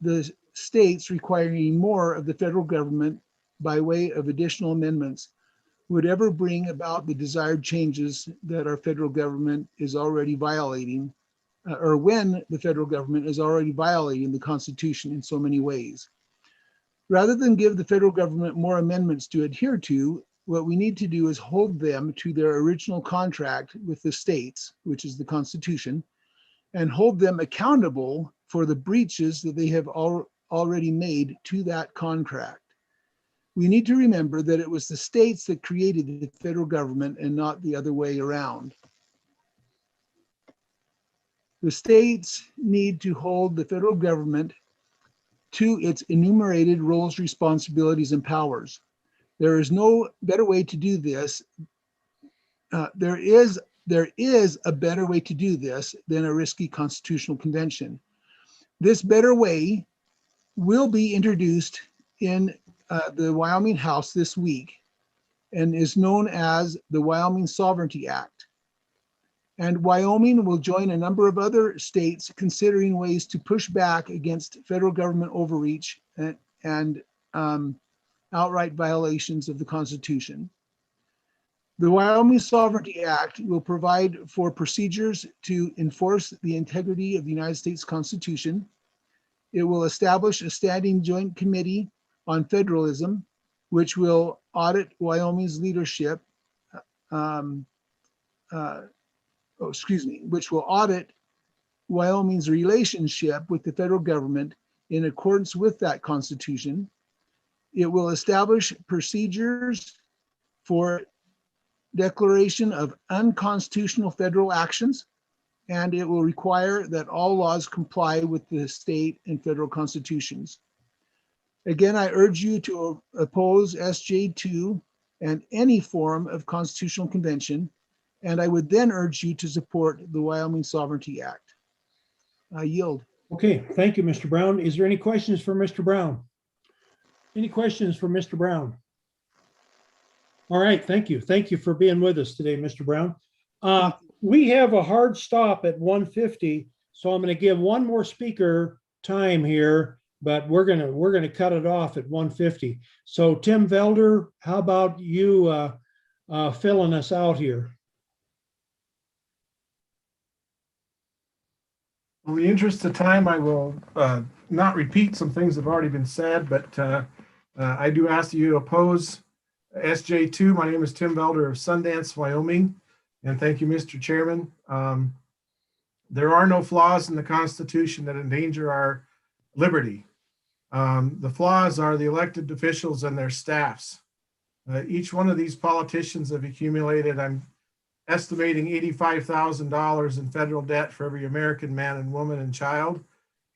the states requiring more of the federal government by way of additional amendments would ever bring about the desired changes that our federal government is already violating, or when the federal government is already violating the Constitution in so many ways. Rather than give the federal government more amendments to adhere to, what we need to do is hold them to their original contract with the states, which is the Constitution, and hold them accountable for the breaches that they have already made to that contract. We need to remember that it was the states that created the federal government and not the other way around. The states need to hold the federal government to its enumerated roles, responsibilities, and powers. There is no better way to do this. There is a better way to do this than a risky constitutional convention. This better way will be introduced in the Wyoming House this week and is known as the Wyoming Sovereignty Act. And Wyoming will join a number of other states considering ways to push back against federal government overreach and outright violations of the Constitution. The Wyoming Sovereignty Act will provide for procedures to enforce the integrity of the United States Constitution. It will establish a standing joint committee on federalism, which will audit Wyoming's leadership, which will audit Wyoming's relationship with the federal government in accordance with that Constitution. It will establish procedures for declaration of unconstitutional federal actions, and it will require that all laws comply with the state and federal constitutions. Again, I urge you to oppose SJ2 and any form of constitutional convention, and I would then urge you to support the Wyoming Sovereignty Act. I yield. Okay, thank you, Mr. Brown. Is there any questions for Mr. Brown? Any questions for Mr. Brown? All right, thank you. Thank you for being with us today, Mr. Brown. We have a hard stop at 1:50, so I'm going to give one more speaker time here, but we're gonna cut it off at 1:50. So Tim Velder, how about you filling us out here? In the interest of time, I will not repeat some things that have already been said, but I do ask that you oppose SJ2. My name is Tim Velder of Sundance, Wyoming, and thank you, Mr. Chairman. There are no flaws in the Constitution that endanger our liberty. The flaws are the elected officials and their staffs. Each one of these politicians have accumulated, I'm estimating $85,000 in federal debt for every American man and woman and child.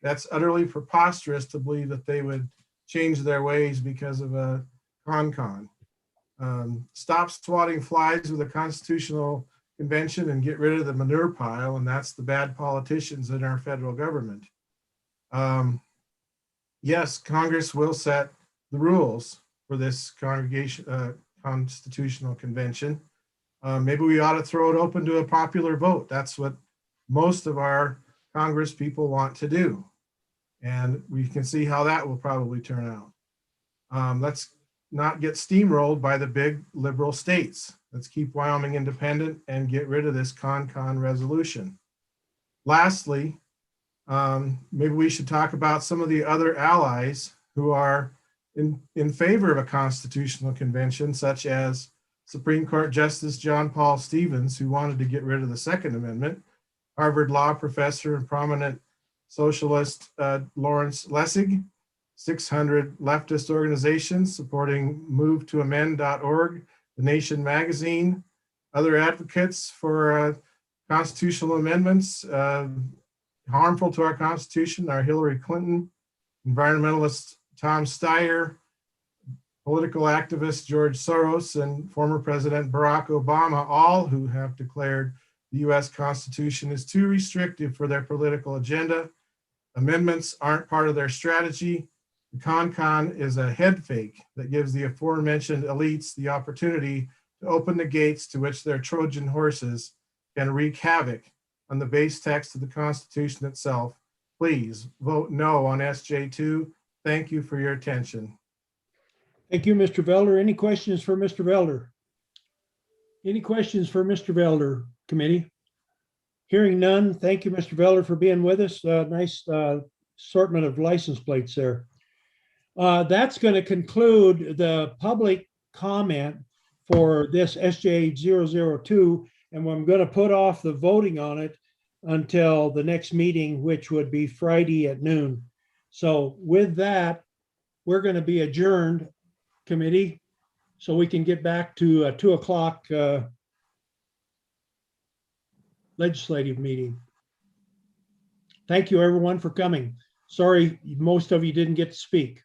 That's utterly preposterous to believe that they would change their ways because of a con. Stop swatting flies with a constitutional convention and get rid of the manure pile, and that's the bad politicians in our federal government. Yes, Congress will set the rules for this constitutional convention. Maybe we ought to throw it open to a popular vote. That's what most of our Congress people want to do. And we can see how that will probably turn out. Let's not get steamrolled by the big liberal states. Let's keep Wyoming independent and get rid of this con resolution. Lastly, maybe we should talk about some of the other allies who are in favor of a constitutional convention, such as Supreme Court Justice John Paul Stevens, who wanted to get rid of the Second Amendment, Harvard law professor and prominent socialist Lawrence Lessig, 600 leftist organizations supporting MoveToAmend.org, The Nation magazine, other advocates for constitutional amendments harmful to our Constitution are Hillary Clinton, environmentalist Tom Steyer, political activist George Soros, and former President Barack Obama, all who have declared the US Constitution is too restrictive for their political agenda. Amendments aren't part of their strategy. The con is a head fake that gives the aforementioned elites the opportunity to open the gates to which their Trojan horses can wreak havoc on the base text of the Constitution itself. Please vote no on SJ2. Thank you for your attention. Thank you, Mr. Velder. Any questions for Mr. Velder? Any questions for Mr. Velder, committee? Hearing none, thank you, Mr. Velder, for being with us. Nice assortment of license plates there. That's going to conclude the public comment for this SJ 002, and I'm going to put off the voting on it until the next meeting, which would be Friday at noon. So with that, we're going to be adjourned, committee, so we can get back to 2 o'clock legislative meeting. Thank you, everyone, for coming. Sorry, most of you didn't get to speak.